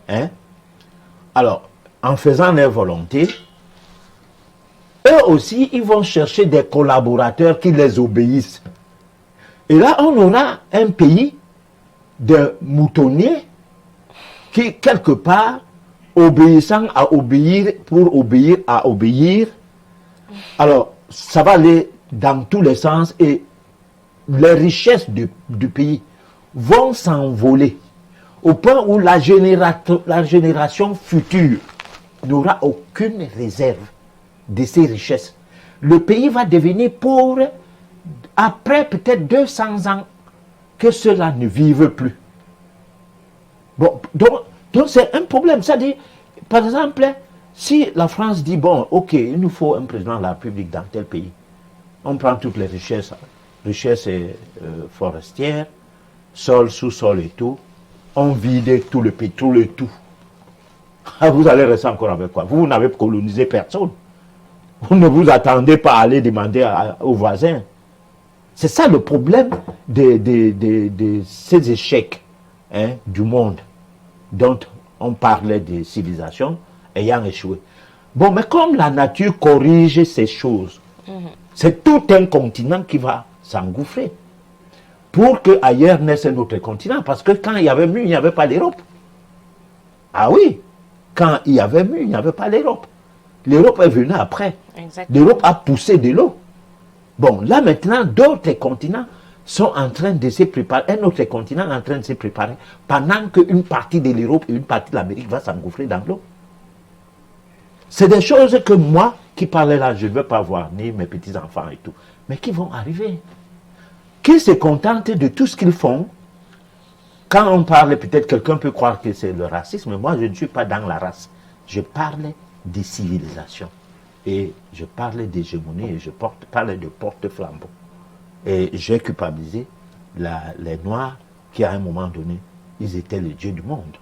hein, alors, en faisant leur volonté, eux aussi, ils vont chercher des collaborateurs qui les obéissent. Et là, on aura un pays de moutonniers qui, quelque part, obéissant à obéir pour obéir à obéir, alors, ça va aller dans tous les sens et les richesses du pays vont s'envoler au point où la génération future n'aura aucune réserve de ces richesses. Le pays va devenir pauvre après peut-être 200 ans que cela ne vive plus. Bon, donc c'est un problème. C'est-à-dire, par exemple, si la France dit, bon, ok, il nous faut un président de la République dans tel pays, on prend toutes les richesses forestières, sol, sous-sol et tout, on vide tout le pétrole et tout. Ah, vous allez rester encore avec quoi? Vous n'avez colonisé personne. Vous ne vous attendez pas à aller demander aux voisins. C'est ça le problème de ces échecs, hein, du monde dont on parlait de civilisation ayant échoué. Bon, mais comme la nature corrige ces choses, c'est tout un continent qui va s'engouffrer pour qu'ailleurs naisse un autre continent. Parce que quand il y avait mieux, il n'y avait pas l'Europe. Ah oui, quand il y avait mieux, il n'y avait pas l'Europe. L'Europe est venue après. L'Europe a poussé de l'eau. Bon, là maintenant, d'autres continents sont en train de se préparer, un autre continent est en train de se préparer, pendant qu'une partie de l'Europe et une partie de l'Amérique va s'engouffrer dans l'eau. C'est des choses que moi, qui parlais là, je ne veux pas voir, ni mes petits-enfants et tout, mais qui vont arriver. Qui se contentent de tout ce qu'ils font. Quand on parle, peut-être quelqu'un peut croire que c'est le racisme, mais moi je ne suis pas dans la race. Je parle des civilisations. Et je parlais d'hégémonie et je parlais de porte-flambeau. Et j'ai culpabilisé les Noirs qui, à un moment donné, ils étaient les dieux du monde.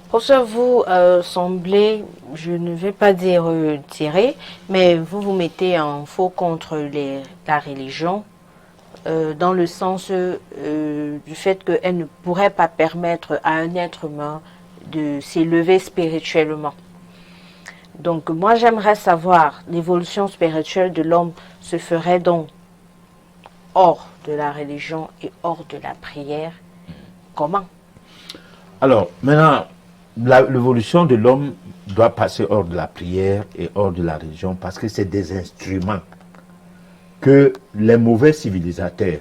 Professeur, vous semblez, je ne vais pas dire tirer, mais vous vous mettez en faux contre la religion, dans le sens du fait qu'elle ne pourrait pas permettre à un être humain de s'élever spirituellement. Donc moi j'aimerais savoir, l'évolution spirituelle de l'homme se ferait donc hors de la religion et hors de la prière. Comment? Alors maintenant, l'évolution de l'homme doit passer hors de la prière et hors de la religion parce que c'est des instruments que les mauvais civilisateurs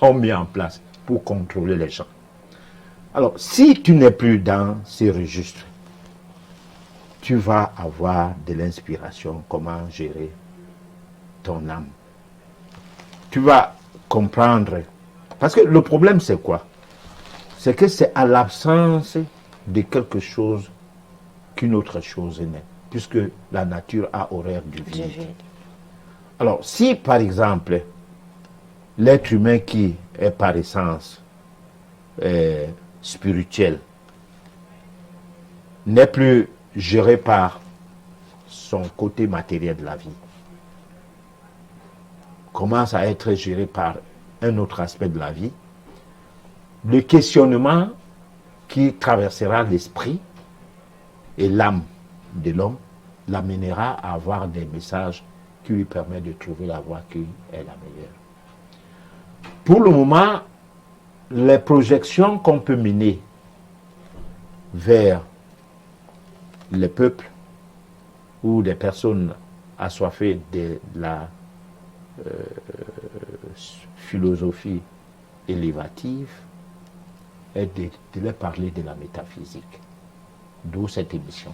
ont mis en place pour contrôler les gens. Alors, si tu n'es plus dans ces registres, tu vas avoir de l'inspiration, comment gérer ton âme. Tu vas comprendre. Parce que le problème, c'est quoi? C'est que c'est à l'absence de quelque chose qu'une autre chose naît, puisque la nature a horreur du vide. Alors, si par exemple, l'être humain qui est par essence spirituel n'est plus géré par son côté matériel de la vie, commence à être géré par un autre aspect de la vie, le questionnement qui traversera l'esprit et l'âme de l'homme l'amènera à avoir des messages qui lui permettent de trouver la voie qui est la meilleure. Pour le moment, les projections qu'on peut mener vers les peuples ou des personnes assoiffées de la philosophie élévative est de leur parler de la métaphysique. D'où cette émission.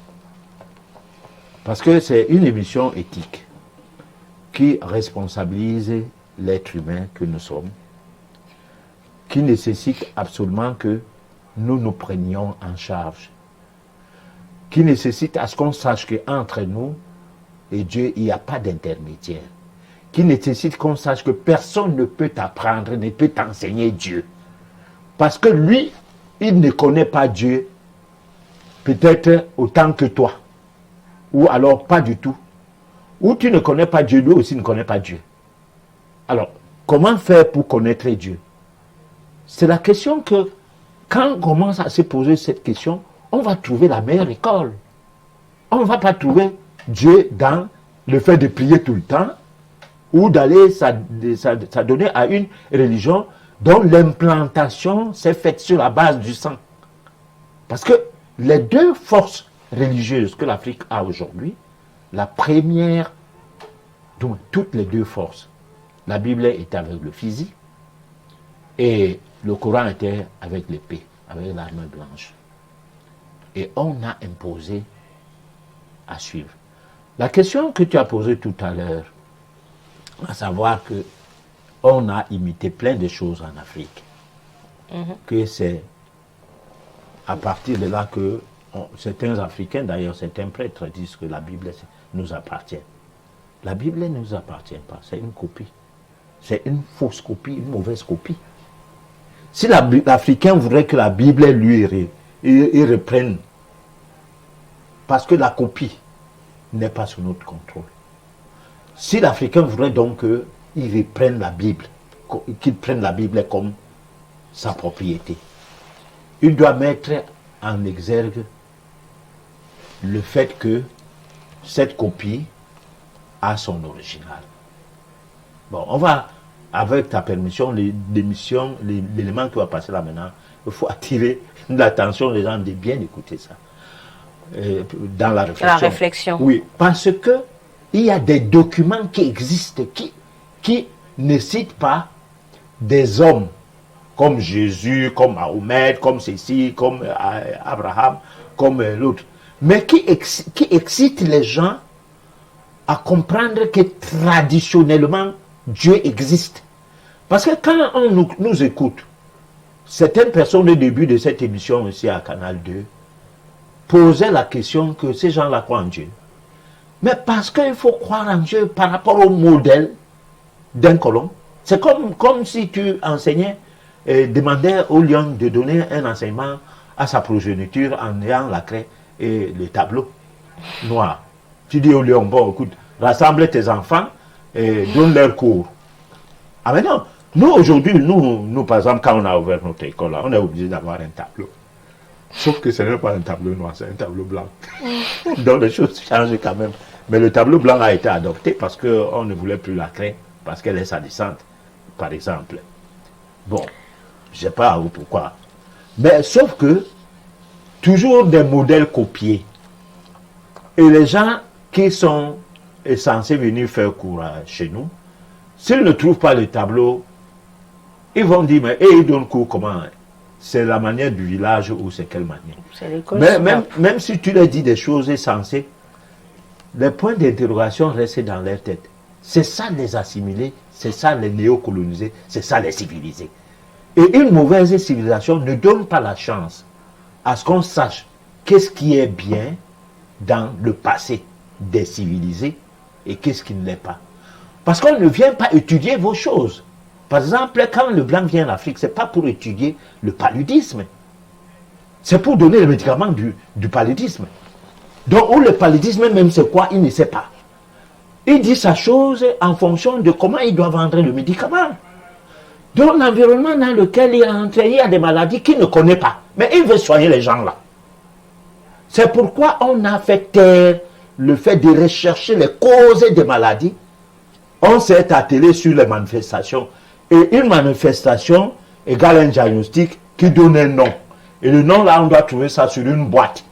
Parce que c'est une émission éthique qui responsabilise l'être humain que nous sommes, qui nécessite absolument que nous nous prenions en charge, qui nécessite à ce qu'on sache qu'entre nous et Dieu, il n'y a pas d'intermédiaire, qui nécessite qu'on sache que personne ne peut t'apprendre, ne peut t'enseigner Dieu. Parce que lui, il ne connaît pas Dieu peut-être autant que toi, ou alors pas du tout. Ou tu ne connais pas Dieu, lui aussi ne connaît pas Dieu. Alors, comment faire pour connaître Dieu? C'est la question que, quand on commence à se poser cette question, on va trouver la meilleure école. On ne va pas trouver Dieu dans le fait de prier tout le temps, ou d'aller s'adonner à une religion dont l'implantation s'est faite sur la base du sang. Parce que les deux forces religieuses que l'Afrique a aujourd'hui, la première, donc toutes les deux forces, la Bible était avec le fusil et le Coran était avec l'épée, avec l'arme blanche. Et on a imposé à suivre. La question que tu as posée tout à l'heure, à savoir que on a imité plein de choses en Afrique, que c'est à partir de là que certains Africains, d'ailleurs certains prêtres disent que la Bible nous appartient. La Bible ne nous appartient pas, c'est une copie. C'est une fausse copie, une mauvaise copie. Si l'Africain voudrait que la Bible lui reprenne, parce que la copie n'est pas sous notre contrôle. Si l'Africain voudrait donc qu'il reprenne la Bible, qu'il prenne la Bible comme sa propriété, il doit mettre en exergue le fait que cette copie a son original. Bon, on va, avec ta permission, l'élément qui va passer là maintenant, il faut attirer l'attention des gens de bien écouter ça. Dans la réflexion. La réflexion. Oui, parce que il y a des documents qui existent, qui ne citent pas des hommes comme Jésus, comme Mahomet, comme ceci, comme Abraham, comme l'autre, mais qui excitent les gens à comprendre que traditionnellement, Dieu existe. Parce que quand on nous écoute, certaines personnes au début de cette émission ici à Canal 2 posaient la question que ces gens-là croient en Dieu. Mais parce qu'il faut croire en Dieu par rapport au modèle d'un colon. C'est comme si tu enseignais et demandais au lion de donner un enseignement à sa progéniture en ayant la craie et le tableau noir. Tu dis au lion, bon, écoute, rassemble tes enfants et donne leur cours. Ah mais non, nous aujourd'hui, nous par exemple, quand on a ouvert notre école, là, on est obligé d'avoir un tableau. Sauf que ce n'est pas un tableau noir, c'est un tableau blanc. Donc les choses changent quand même. Mais le tableau blanc a été adopté parce qu'on ne voulait plus la craie, parce qu'elle est salissante, par exemple. Bon, je ne sais pas pourquoi. Mais sauf que toujours des modèles copiés. Et les gens qui sont censés venir faire cours chez nous, s'ils ne trouvent pas le tableau, ils vont dire, mais ils donnent cours comment? C'est la manière du village ou c'est quelle manière? C'est l'école. Mais même si tu leur dis des choses sensées, les points d'interrogation restent dans leur tête. C'est ça les assimilés, c'est ça les néocolonisés, c'est ça les civilisés. Et une mauvaise civilisation ne donne pas la chance à ce qu'on sache qu'est-ce qui est bien dans le passé des civilisés et qu'est-ce qui ne l'est pas. Parce qu'on ne vient pas étudier vos choses. Par exemple, quand le blanc vient en Afrique, ce n'est pas pour étudier le paludisme. C'est pour donner le médicament du paludisme. Donc, où le paludisme même c'est quoi, il ne sait pas. Il dit sa chose en fonction de comment il doit vendre le médicament. Donc, l'environnement dans lequel il est entré, il y a des maladies qu'il ne connaît pas. Mais il veut soigner les gens là. C'est pourquoi on a fait taire le fait de rechercher les causes des maladies. On s'est attelé sur les manifestations. Et une manifestation égale un diagnostic qui donne un nom. Et le nom là, on doit trouver ça sur une boîte.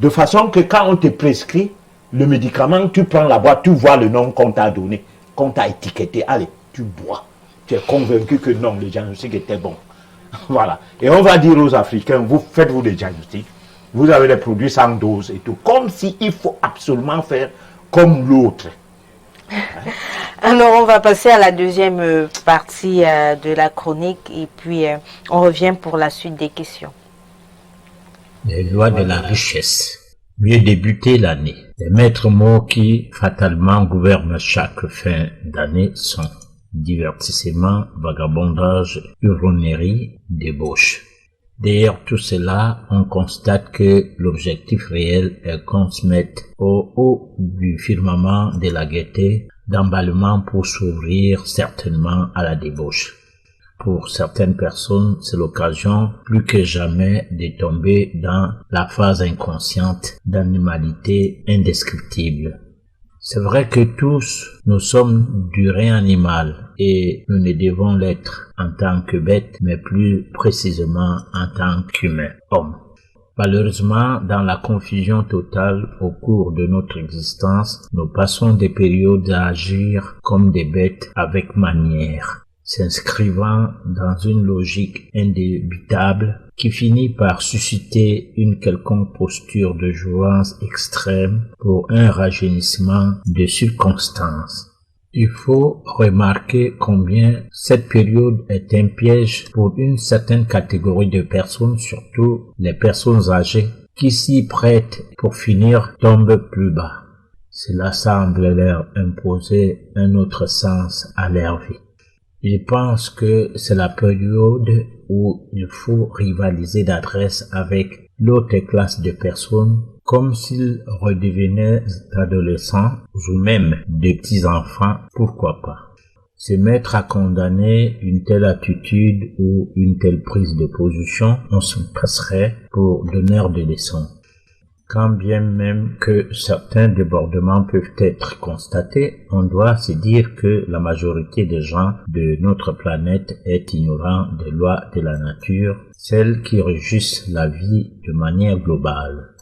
De façon que quand on te prescrit le médicament, tu prends la boîte, tu vois le nom qu'on t'a donné, qu'on t'a étiqueté. Allez, tu bois. Tu es convaincu que non, le diagnostic était bon. Voilà. Et on va dire aux Africains, vous faites-vous des diagnostics. Vous avez des produits sans dose et tout. Comme s'il faut absolument faire comme l'autre. Alors, on va passer à la deuxième partie de la chronique et puis on revient pour la suite des questions. Les lois de la richesse. Mieux débuter l'année. Les maîtres mots qui fatalement gouvernent chaque fin d'année sont divertissement, vagabondage, huronnerie, débauche. Derrière tout cela, on constate que l'objectif réel est qu'on se mette au haut du firmament de la gaieté, d'emballement pour s'ouvrir certainement à la débauche. Pour certaines personnes, c'est l'occasion plus que jamais de tomber dans la phase inconsciente d'animalité indescriptible. C'est vrai que tous, nous sommes du rein animal et nous ne devons l'être en tant que bête, mais plus précisément en tant qu'humain, homme. Malheureusement, dans la confusion totale au cours de notre existence, nous passons des périodes à agir comme des bêtes avec manière, s'inscrivant dans une logique indébitable qui finit par susciter une quelconque posture de jouance extrême pour un rajeunissement de circonstances. Il faut remarquer combien cette période est un piège pour une certaine catégorie de personnes, surtout les personnes âgées, qui s'y prêtent pour finir tombent plus bas. Cela semble leur imposer un autre sens à leur vie. Je pense que c'est la période où il faut rivaliser d'adresse avec l'autre classe de personnes comme s'ils redevenaient adolescents ou même des petits-enfants, pourquoi pas. Se mettre à condamner une telle attitude ou une telle prise de position, on se passerait pour donneur de leçons. Quand bien même que certains débordements peuvent être constatés, on doit se dire que la majorité des gens de notre planète est ignorant des lois de la nature, celles qui régissent la vie de manière globale.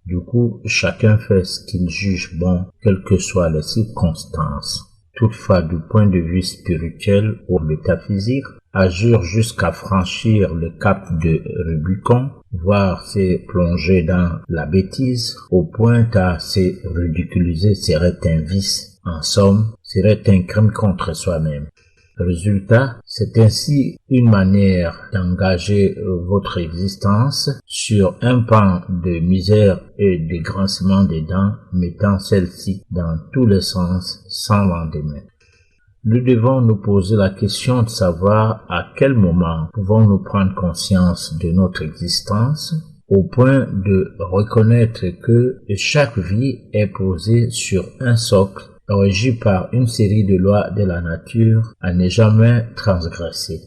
Du coup, chacun fait ce qu'il juge bon, quelles que soient les circonstances. Toutefois, du point de vue spirituel ou métaphysique, agir jusqu'à franchir le cap de Rubicon, voire se plonger dans la bêtise, au point à se ridiculiser serait un vice, en somme, serait un crime contre soi-même. Résultat, c'est ainsi une manière d'engager votre existence sur un pan de misère et de grincement des dents, mettant celle-ci dans tous les sens sans lendemain. Nous devons nous poser la question de savoir à quel moment pouvons-nous prendre conscience de notre existence, au point de reconnaître que chaque vie est posée sur un socle régi par une série de lois de la nature à ne jamais transgresser.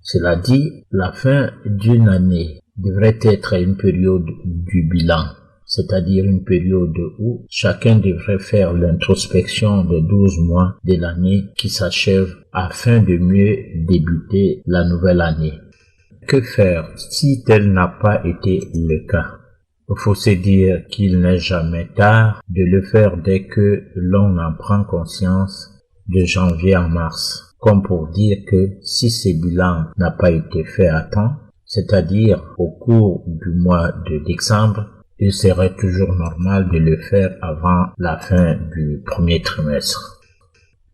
Cela dit, la fin d'une année devrait être une période du bilan, c'est-à-dire une période où chacun devrait faire l'introspection des 12 mois de l'année qui s'achève afin de mieux débuter la nouvelle année. Que faire si tel n'a pas été le cas? Il faut se dire qu'il n'est jamais tard de le faire dès que l'on en prend conscience de janvier à mars, comme pour dire que si ce bilan n'a pas été fait à temps, c'est-à-dire au cours du mois de décembre, il serait toujours normal de le faire avant la fin du premier trimestre.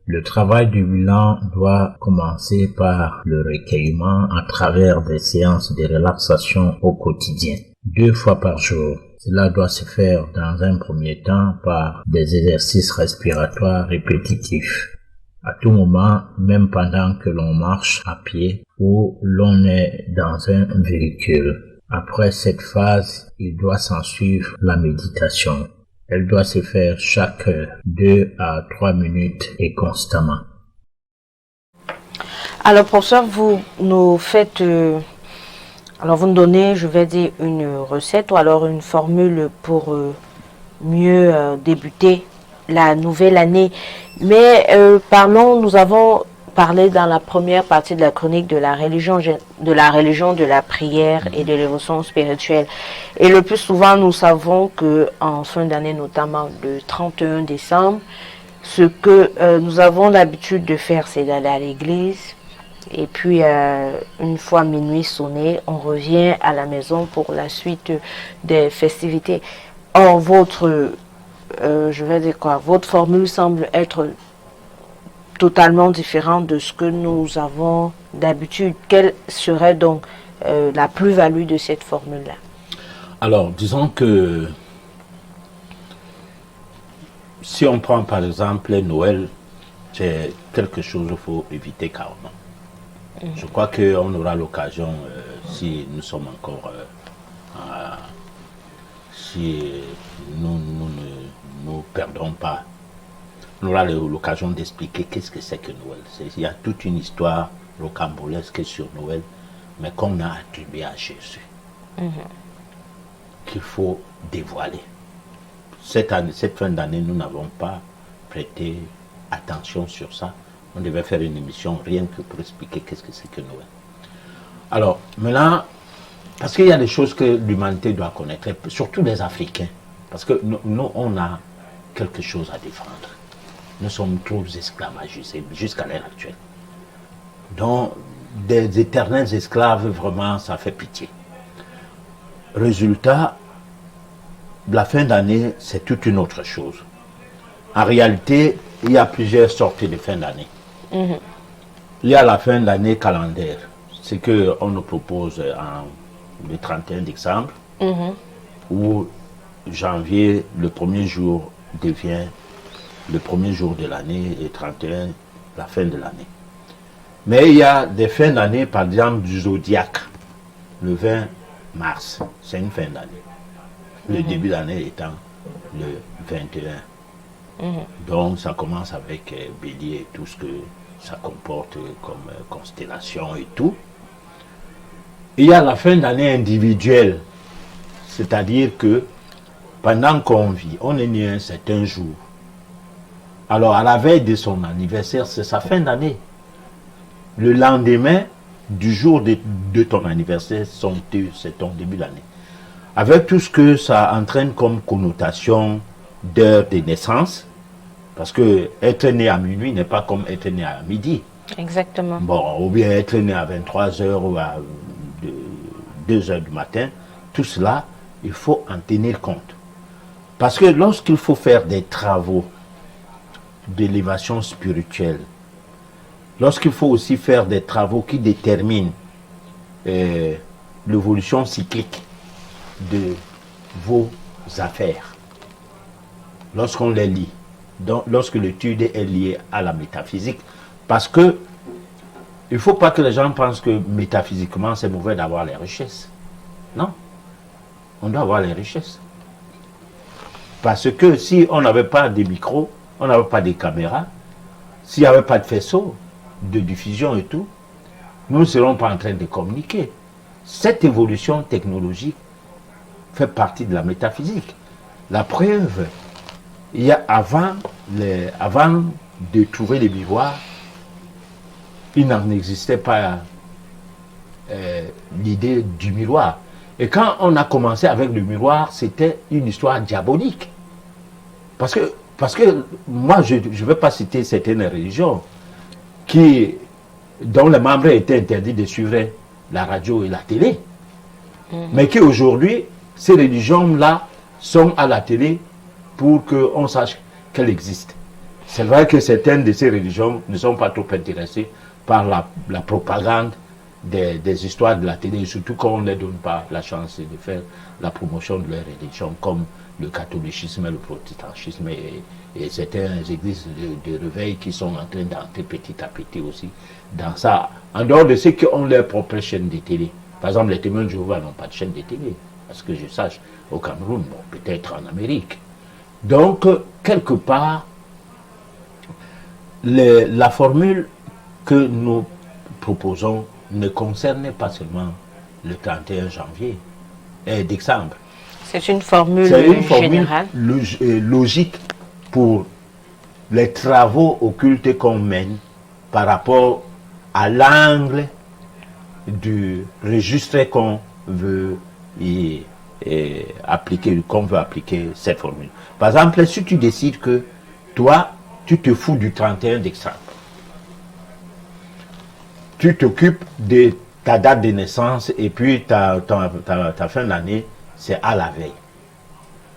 Le travail du bilan doit commencer par le recueillement à travers des séances de relaxation au quotidien, 2 fois par jour. Cela doit se faire dans un premier temps par des exercices respiratoires répétitifs. À tout moment, même pendant que l'on marche à pied ou l'on est dans un véhicule. Après cette phase, il doit s'en suivre la méditation. Elle doit se faire chaque 2 à 3 minutes et constamment. Alors, professeur, vous nous faites, alors vous nous donnez, je vais dire, une recette ou alors une formule pour mieux débuter la nouvelle année. Mais parlons, nous avons parlé dans la première partie de la chronique de la religion, de la prière et de l'évolution spirituelle. Et le plus souvent, nous savons que en fin d'année, notamment le 31 décembre, ce que nous avons l'habitude de faire, c'est d'aller à l'église. Et puis, une fois minuit sonné, on revient à la maison pour la suite des festivités. Or, votre formule semble être totalement différente de ce que nous avons d'habitude. Quelle serait donc la plus-value de cette formule-là? Alors, disons que si on prend par exemple Noël, c'est quelque chose qu'il faut éviter carrément. Je crois qu'on aura l'occasion, si nous sommes encore, si nous ne perdons pas, on aura l'occasion d'expliquer qu'est-ce que c'est que Noël. Il y a toute une histoire rocambolesque sur Noël, mais qu'on a attribuée à Jésus, qu'il faut dévoiler. Cette fin d'année, nous n'avons pas prêté attention sur ça. On devait faire une émission rien que pour expliquer qu'est-ce que c'est que Noël. Alors, maintenant, parce qu'il y a des choses que l'humanité doit connaître, surtout les Africains, parce que nous, on a quelque chose à défendre. Nous sommes trop esclavagisés jusqu'à l'heure actuelle. Donc, des éternels esclaves, vraiment, ça fait pitié. Résultat, la fin d'année, c'est toute une autre chose. En réalité, il y a plusieurs sortes de fin d'année. Il y a la fin d'année calendaire. C'est qu'on nous propose le 31 décembre, où janvier, le premier jour, devient le premier jour de l'année et 31, la fin de l'année. Mais il y a des fins d'année, par exemple, du zodiaque. Le 20 mars, c'est une fin d'année. Le début d'année étant le 21. Donc, ça commence avec Bélier et tout ce que ça comporte comme constellation et tout. Il y a la fin d'année individuelle. C'est-à-dire que pendant qu'on vit, on est né un certain jour. Alors, à la veille de son anniversaire, c'est sa fin d'année. Le lendemain du jour de ton anniversaire, c'est ton début d'année. Avec tout ce que ça entraîne comme connotation d'heure de naissance, parce que être né à minuit n'est pas comme être né à midi. Exactement. Bon, ou bien être né à 23 heures ou à 2 heures du matin, tout cela, il faut en tenir compte. Parce que lorsqu'il faut faire des travaux d'élévation spirituelle, lorsqu'il faut aussi faire des travaux qui déterminent l'évolution cyclique de vos affaires, lorsqu'on les lit, donc lorsque l'étude est liée à la métaphysique, parce que il ne faut pas que les gens pensent que métaphysiquement c'est mauvais d'avoir les richesses. Non, on doit avoir les richesses. Parce que si on n'avait pas de micros, on n'avait pas de caméras, s'il n'y avait pas de faisceau de diffusion et tout, nous ne serons pas en train de communiquer. Cette évolution technologique fait partie de la métaphysique. La preuve, il y a avant de trouver les miroirs, il n'en existait pas l'idée du miroir. Et quand on a commencé avec le miroir, c'était une histoire diabolique. Parce que moi, je ne veux pas citer certaines religions dont les membres étaient interdits de suivre la radio et la télé. Mais qu'aujourd'hui, ces religions-là sont à la télé pour qu'on sache qu'elles existent. C'est vrai que certaines de ces religions ne sont pas trop intéressées par la propagande des histoires de la télé, surtout quand on ne leur donne pas la chance de faire la promotion de leur religion, comme le catholicisme, le protestantisme et certaines églises de réveil qui sont en train d'entrer petit à petit aussi dans ça, en dehors de ceux qui ont leur propre chaîne de télé. Par exemple, les témoins de Jéhovah n'ont pas de chaîne de télé, parce que je sache, au Cameroun, bon, peut-être en Amérique. Donc, quelque part, la formule que nous proposons ne concerne pas seulement le 31 janvier et décembre. C'est une formule générale. Logique pour les travaux occultes qu'on mène par rapport à l'angle du registre qu'on veut appliquer cette formule. Par exemple, si tu décides que toi, tu te fous du 31 décembre, tu t'occupes de ta date de naissance et puis ta fin d'année, c'est à la veille.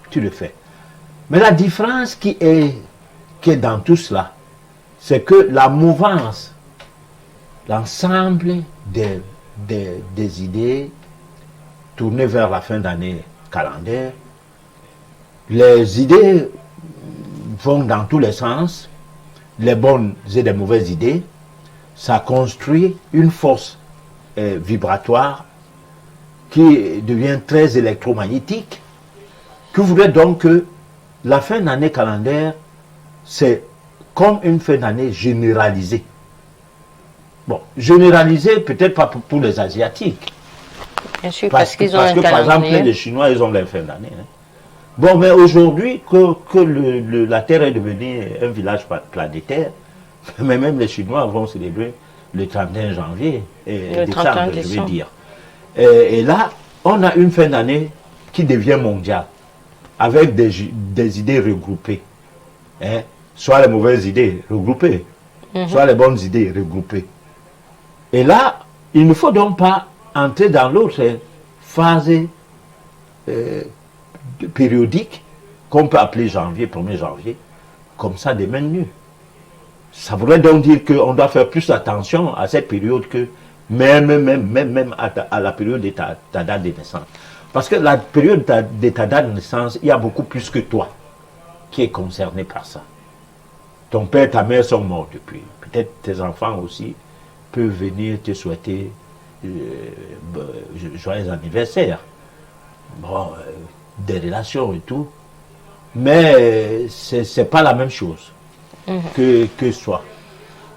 Tu le fais. Mais la différence qui est dans tout cela, c'est que la mouvance, l'ensemble des idées tournées vers la fin d'année calendaire, les idées vont dans tous les sens, les bonnes et les mauvaises idées, ça construit une force vibratoire qui devient très électromagnétique, qui voudrait donc que la fin d'année calendaire, c'est comme une fin d'année généralisée. Bon, généralisée peut-être pas pour les Asiatiques. Bien sûr, parce qu'ils ont parce que par exemple, les Chinois, ils ont leur fin d'année. Hein. Bon, mais aujourd'hui, que la Terre est devenue un village planétaire, mais même les Chinois vont célébrer le 31 janvier et décembre, je veux dire. Et là, on a une fin d'année qui devient mondiale, avec des idées regroupées. Hein? Soit les mauvaises idées regroupées, soit les bonnes idées regroupées. Et là, il ne faut donc pas entrer dans l'autre phase périodique qu'on peut appeler janvier, 1er janvier, comme ça des mains nues. Ça voudrait donc dire qu'on doit faire plus attention à cette période que même à la période de ta date de naissance. Parce que la période de ta date de naissance, il y a beaucoup plus que toi qui est concerné par ça. Ton père et ta mère sont morts depuis. Peut-être tes enfants aussi peuvent venir te souhaiter joyeux anniversaire. Bon, des relations et tout. Mais c'est pas la même chose que soi.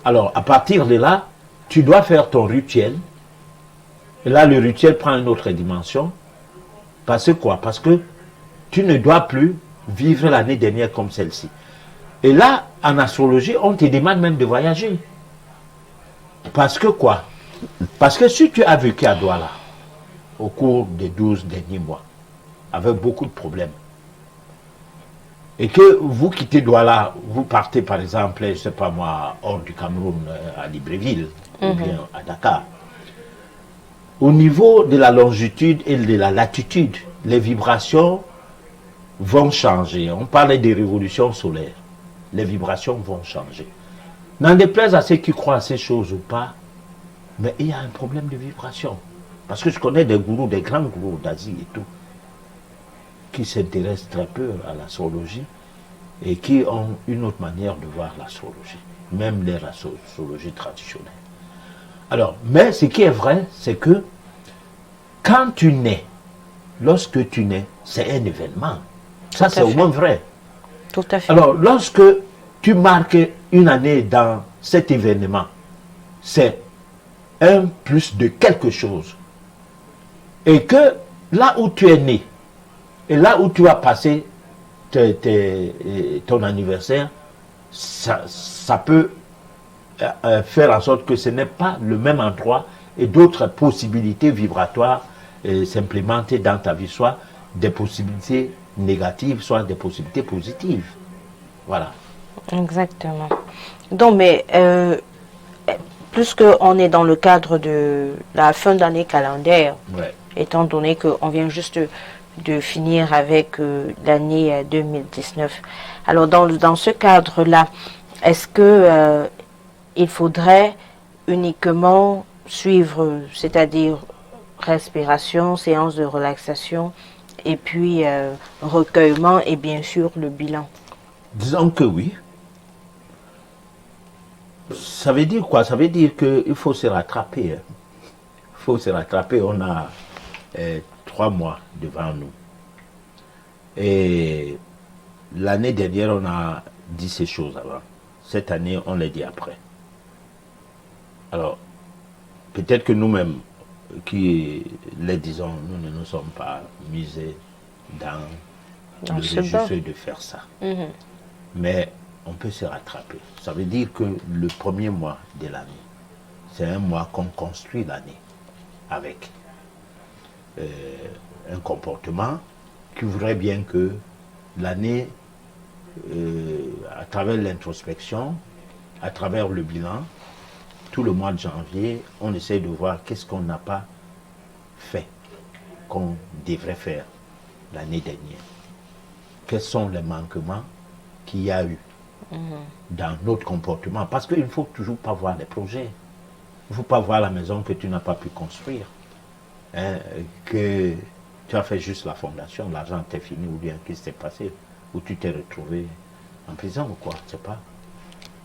Alors, à partir de là, tu dois faire ton rituel. Et là, le rituel prend une autre dimension. Parce que quoi? Parce que tu ne dois plus vivre l'année dernière comme celle-ci. Et là, en astrologie, on te demande même de voyager. Parce que quoi? Parce que si tu as vécu à Douala au cours des 12 derniers mois, avec beaucoup de problèmes, et que vous quittez Douala, vous partez par exemple, je ne sais pas moi, hors du Cameroun, à Libreville, ou bien à Dakar, au niveau de la longitude et de la latitude, les vibrations vont changer. On parlait des révolutions solaires. Les vibrations vont changer. N'en déplaise à ceux qui croient à ces choses ou pas, mais il y a un problème de vibration. Parce que je connais des gourous, des grands gourous d'Asie et tout, qui s'intéressent très peu à l'astrologie et qui ont une autre manière de voir l'astrologie, même l'astrologie traditionnelle. Alors, mais ce qui est vrai, c'est que quand tu nais, lorsque tu nais, c'est un événement. Ça, c'est au moins vrai. Tout à fait. Alors, lorsque tu marques une année dans cet événement, c'est un plus de quelque chose. Et que là où tu es né, et là où tu as passé ton anniversaire, ça peut faire en sorte que ce n'est pas le même endroit et d'autres possibilités vibratoires s'implémenter dans ta vie, soit des possibilités négatives, soit des possibilités positives. Voilà. Exactement. Donc, mais puisqu'on est dans le cadre de la fin d'année calendaire, Ouais. étant donné qu'on vient juste de finir avec l'année 2019, alors dans ce cadre-là, est-ce que il faudrait uniquement suivre, c'est-à-dire respiration, séance de relaxation, et puis recueillement et bien sûr le bilan? Disons que oui. Ça veut dire quoi? Ça veut dire qu'il faut se rattraper. Hein. Il faut se rattraper. On a 3 mois devant nous. Et l'année dernière, on a dit ces choses avant. Cette année, on les dit après. Alors, peut-être que nous-mêmes, qui les disons, nous ne nous sommes pas misés dans le registre de faire ça. Mhm. Mais on peut se rattraper. Ça veut dire que le premier mois de l'année, c'est un mois qu'on construit l'année avec un comportement qui voudrait bien que l'année, à travers l'introspection, à travers le bilan, tout le mois de janvier, on essaie de voir qu'est-ce qu'on n'a pas fait, qu'on devrait faire l'année dernière. Quels sont les manquements qu'il y a eu dans notre comportement. Parce qu'il ne faut toujours pas voir les projets. Il ne faut pas voir la maison que tu n'as pas pu construire. Hein, que tu as fait juste la fondation, l'argent t'est fini, ou bien qu'est-ce qui s'est passé, ou tu t'es retrouvé en prison ou quoi, je ne sais pas.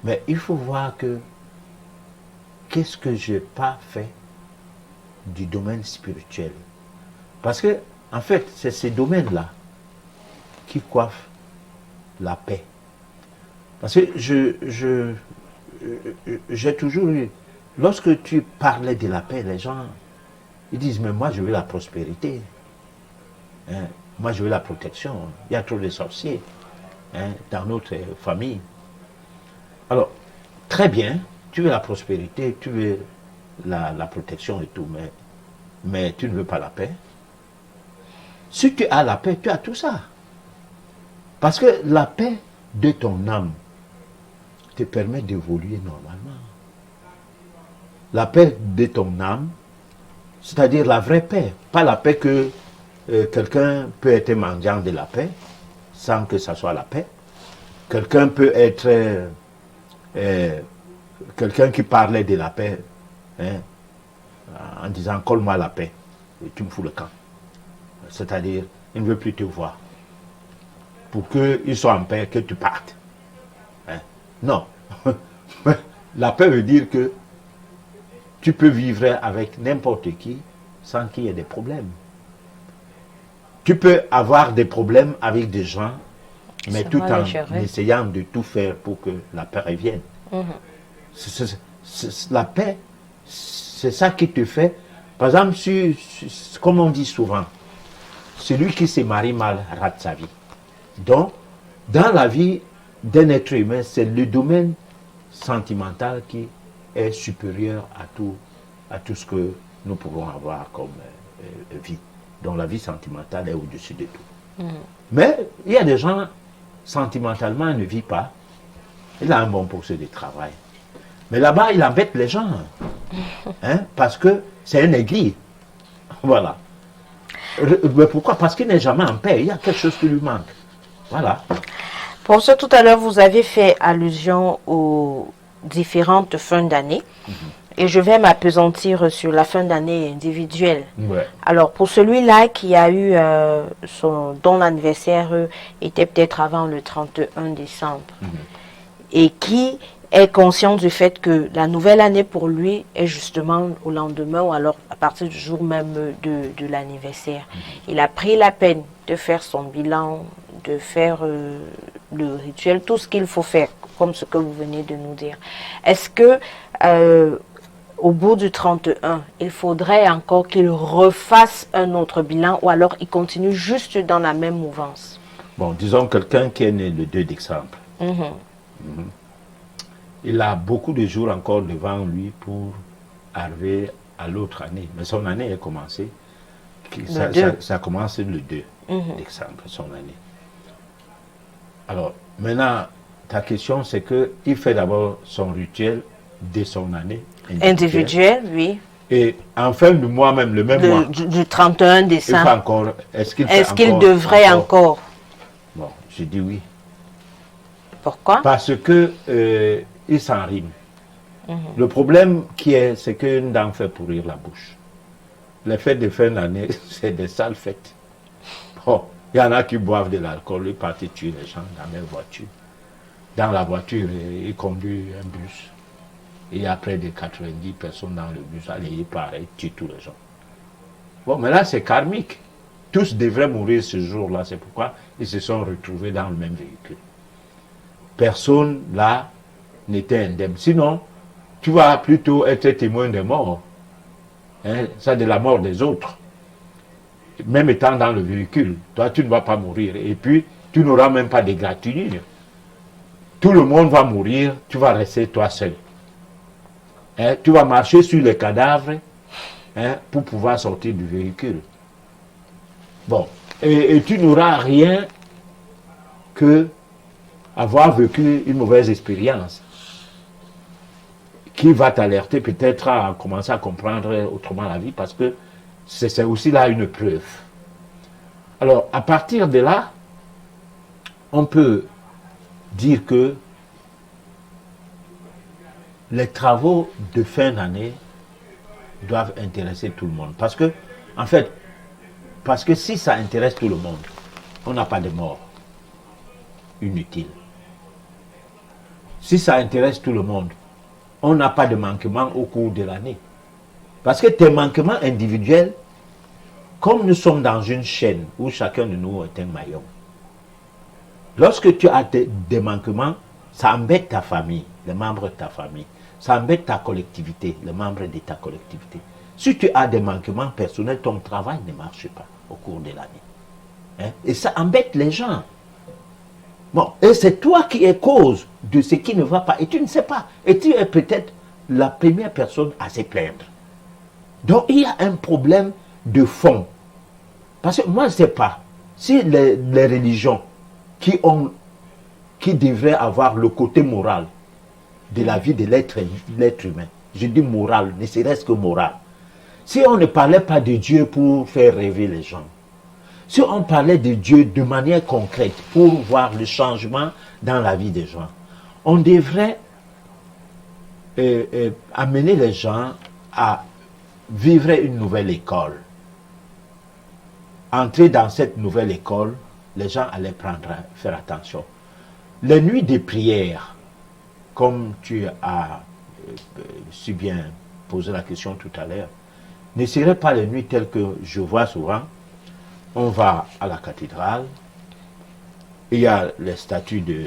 Mais il faut voir que qu'est-ce que je n'ai pas fait du domaine spirituel. Parce que, en fait, c'est ces domaines-là qui coiffent la paix. Parce que j'ai toujours eu, lorsque tu parlais de la paix, les gens, ils disent, mais moi je veux la prospérité. Hein, moi je veux la protection. Il y a trop de sorciers dans notre famille. Alors, très bien, tu veux la prospérité, tu veux la protection et tout, mais tu ne veux pas la paix. Si tu as la paix, tu as tout ça. Parce que la paix de ton âme te permet d'évoluer normalement. La paix de ton âme, c'est-à-dire la vraie paix, pas la paix que quelqu'un peut être mendiant de la paix, sans que ça soit la paix. Quelqu'un peut être quelqu'un qui parlait de la paix, hein, en disant colle-moi la paix, et tu me fous le camp. C'est-à-dire, il ne veut plus te voir. Pour qu'il soit en paix, que tu partes. Hein? Non. La paix veut dire que tu peux vivre avec n'importe qui sans qu'il y ait des problèmes. Tu peux avoir des problèmes avec des gens, mais tout en essayant de tout faire pour que la paix revienne. La paix, c'est ça qui te fait. Par exemple, comme on dit souvent, celui qui se marie mal rate sa vie. Donc, dans la vie d'un être humain, c'est le domaine sentimental qui est supérieur à tout ce que nous pouvons avoir comme vie. Donc, la vie sentimentale est au-dessus de tout. Mais il y a des gens, sentimentalement, ils ne vivent pas. Il a un bon poste de travail. Mais là-bas, il embête les gens. Hein, parce que c'est un aigri. Voilà. Mais pourquoi? Parce qu'il n'est jamais en paix. Il y a quelque chose qui lui manque. Voilà. Pour ce, tout à l'heure, vous avez fait allusion aux différentes fins d'année. Et je vais m'appesantir sur la fin d'année individuelle. Ouais. Alors, pour celui-là qui a eu dont l'anniversaire était peut-être avant le 31 décembre, et qui est conscient du fait que la nouvelle année pour lui est justement au lendemain ou alors à partir du jour même de l'anniversaire. Il a pris la peine de faire son bilan, de faire le rituel, tout ce qu'il faut faire, comme ce que vous venez de nous dire. Est-ce que au bout du 31, il faudrait encore qu'il refasse un autre bilan ou alors il continue juste dans la même mouvance? Bon, disons quelqu'un qui est né le 2 décembre. Il a beaucoup de jours encore devant lui pour arriver à l'autre année. Mais son année est commencée. Ça commence le 2 décembre, son année. Alors, maintenant, ta question, c'est qu'il fait d'abord son rituel de son année individuelle, oui. Et en fin de mois même, le même mois. Du 31 décembre. Il fait encore. Est-ce qu'il devrait encore? Bon, je dis oui. Pourquoi? Parce que il s'en rime. Le problème c'est qu'une dent fait pourrir la bouche. Les fêtes de fin d'année, c'est des sales fêtes. Bon, il y en a qui boivent de l'alcool, ils partent tuer les gens dans leur voiture. Dans la voiture, ils conduisent un bus. Et il y a près de 90 personnes dans le bus. Allez, il part, il tue tous les gens. Bon, mais là, c'est karmique. Tous devraient mourir ce jour-là. C'est pourquoi ils se sont retrouvés dans le même véhicule. Personne, là, n'était indemne. Sinon, tu vas plutôt être témoin des morts. Hein, ça, de la mort des autres. Même étant dans le véhicule, toi, tu ne vas pas mourir. Et puis, tu n'auras même pas d'égratignure. Tout le monde va mourir, tu vas rester toi seul. Hein, tu vas marcher sur les cadavres pour pouvoir sortir du véhicule. Bon, et tu n'auras rien que avoir vécu une mauvaise expérience qui va t'alerter peut-être à commencer à comprendre autrement la vie, parce que c'est aussi là une preuve. Alors, à partir de là, on peut dire que les travaux de fin d'année doivent intéresser tout le monde. Parce que si ça intéresse tout le monde, on n'a pas de mort inutile. Si ça intéresse tout le monde, on n'a pas de manquement au cours de l'année. Parce que tes manquements individuels, comme nous sommes dans une chaîne où chacun de nous est un maillon, lorsque tu as des manquements, ça embête ta famille, les membres de ta famille. Ça embête ta collectivité, les membres de ta collectivité. Si tu as des manquements personnels, ton travail ne marche pas au cours de l'année. Hein? Et ça embête les gens. Bon, et c'est toi qui es cause de ce qui ne va pas. Et tu ne sais pas. Et tu es peut-être la première personne à se plaindre. Donc il y a un problème de fond. Parce que moi, je ne sais pas si les religions qui devraient avoir le côté moral de la vie de l'être humain, je dis moral, ne serait-ce que moral. Si on ne parlait pas de Dieu pour faire rêver les gens, si on parlait de Dieu de manière concrète pour voir le changement dans la vie des gens, on devrait amener les gens à vivre une nouvelle école. Entrer dans cette nouvelle école, les gens allaient faire attention. Les nuits de prière, comme tu as si bien posé la question tout à l'heure, ne seraient pas les nuits telles que je vois souvent. On va à la cathédrale, il y a les statues de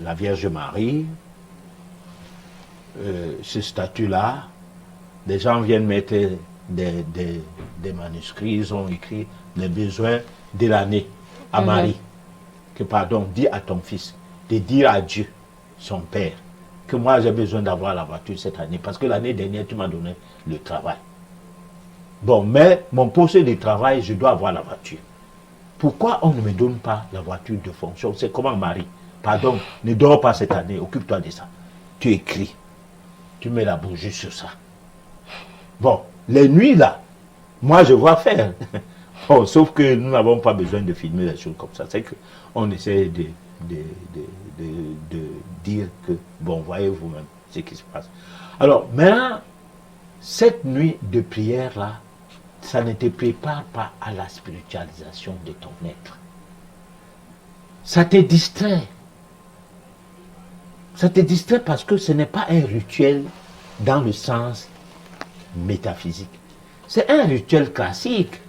la Vierge Marie, ce statut-là, les gens viennent mettre des manuscrits, ils ont écrit les besoins de l'année à Marie. Que pardon, dis à ton fils, de dire à Dieu, son Père, que moi j'ai besoin d'avoir la voiture cette année, parce que l'année dernière tu m'as donné le travail. Bon, mais mon poste de travail, je dois avoir la voiture. Pourquoi on ne me donne pas la voiture de fonction? C'est comment Marie? Pardon, ne dors pas cette année, occupe-toi de ça. Tu écris, tu mets la bougie sur ça. Bon, les nuits là, moi je vois faire. Bon, sauf que nous n'avons pas besoin de filmer les choses comme ça. C'est qu'on essaie de dire que, bon, voyez vous-même ce qui se passe. Alors, maintenant, cette nuit de prière-là, ça ne te prépare pas à la spiritualisation de ton être. Ça te distrait. Ça te distrait parce que ce n'est pas un rituel dans le sens métaphysique. C'est un rituel classique.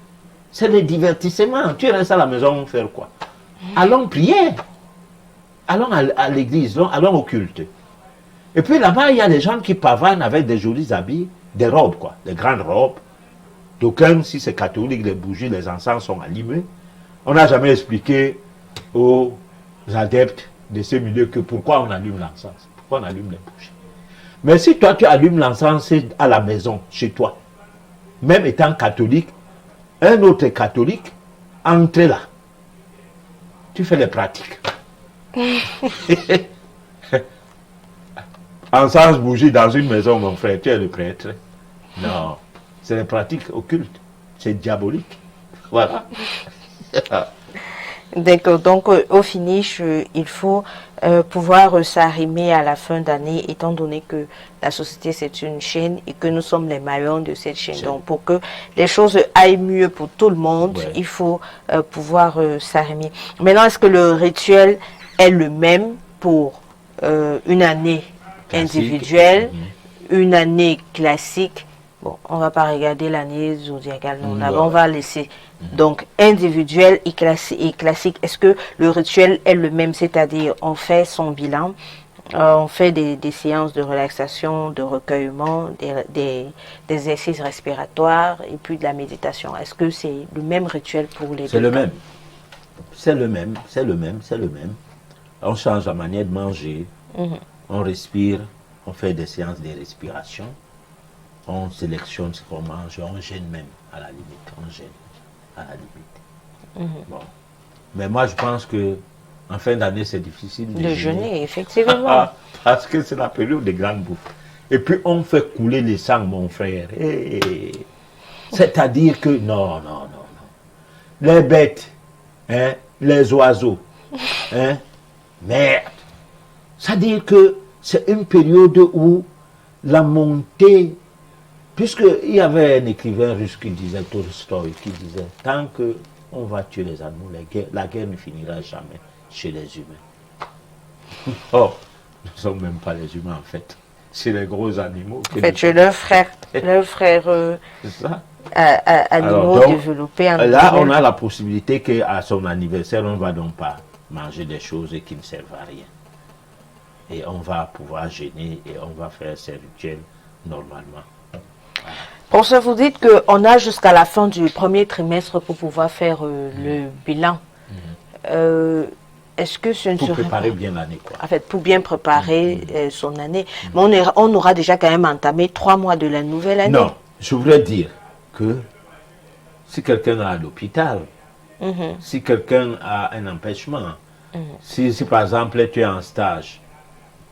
C'est le divertissement. Tu restes à la maison faire quoi? Allons prier. Allons à l'église, allons au culte. Et puis là-bas, il y a des gens qui pavanent avec des jolis habits, des robes, quoi, des grandes robes. D'aucuns, si c'est catholique, les bougies, les encens sont allumés. On n'a jamais expliqué aux adeptes de ces milieux que pourquoi on allume l'encens, pourquoi on allume les bougies. Mais si toi, tu allumes l'encens à la maison, chez toi, même étant catholique, un autre catholique, entre là. Tu fais les pratiques. Encens bougie dans une maison, mon frère, tu es le prêtre. Non, c'est les pratiques occultes. C'est diabolique. Voilà. D'accord, donc au finish, il faut pouvoir s'arrimer à la fin d'année, étant donné que la société c'est une chaîne et que nous sommes les maillons de cette chaîne. Donc pour que les choses aillent mieux pour tout le monde, il faut pouvoir s'arrimer. Maintenant, est-ce que le rituel est le même pour une année individuelle, une année classique? Bon, on va pas regarder l'année zodiacale, on va laisser. Donc, individuel et classique, est-ce que le rituel est le même? C'est-à-dire, on fait son bilan, on fait des séances de relaxation, de recueillement, des exercices respiratoires et puis de la méditation. Est-ce que c'est le même rituel pour les deux? C'est le même. C'est le même, c'est le même, c'est le même. On change la manière de manger, on respire, on fait des séances de respiration, on sélectionne ce qu'on mange, on gêne même, à la limite, on gêne. À la limite. Bon. Mais moi, je pense que en fin d'année, c'est difficile de jeûner, effectivement. Parce que c'est la période des grandes bouffes. Et puis, on fait couler les sangs, mon frère. C'est-à-dire que, non. Les bêtes, hein, les oiseaux, hein, merde. C'est-à-dire que c'est une période où la montée. Puisqu'il y avait un écrivain russe qui disait, Tolstoï, qui disait, tant qu'on va tuer les animaux, la guerre ne finira jamais chez les humains. Or, nous ne sommes même pas les humains en fait. C'est les gros animaux. En fait, c'est leur frère animaux donc, développés. Là, on a la possibilité qu'à son anniversaire, on ne va donc pas manger des choses qui ne servent à rien. Et on va pouvoir gêner et on va faire ces rituels normalement. Pour ça, vous dites qu'on a jusqu'à la fin du premier trimestre pour pouvoir faire le bilan. Est-ce que ce ne pour serait préparer pas... bien l'année, quoi. En fait, pour bien préparer son année. Mais on aura déjà quand même entamé 3 mois de la nouvelle année. Non, je voudrais dire que si quelqu'un est à l'hôpital, si quelqu'un a un empêchement, si par exemple tu es en stage,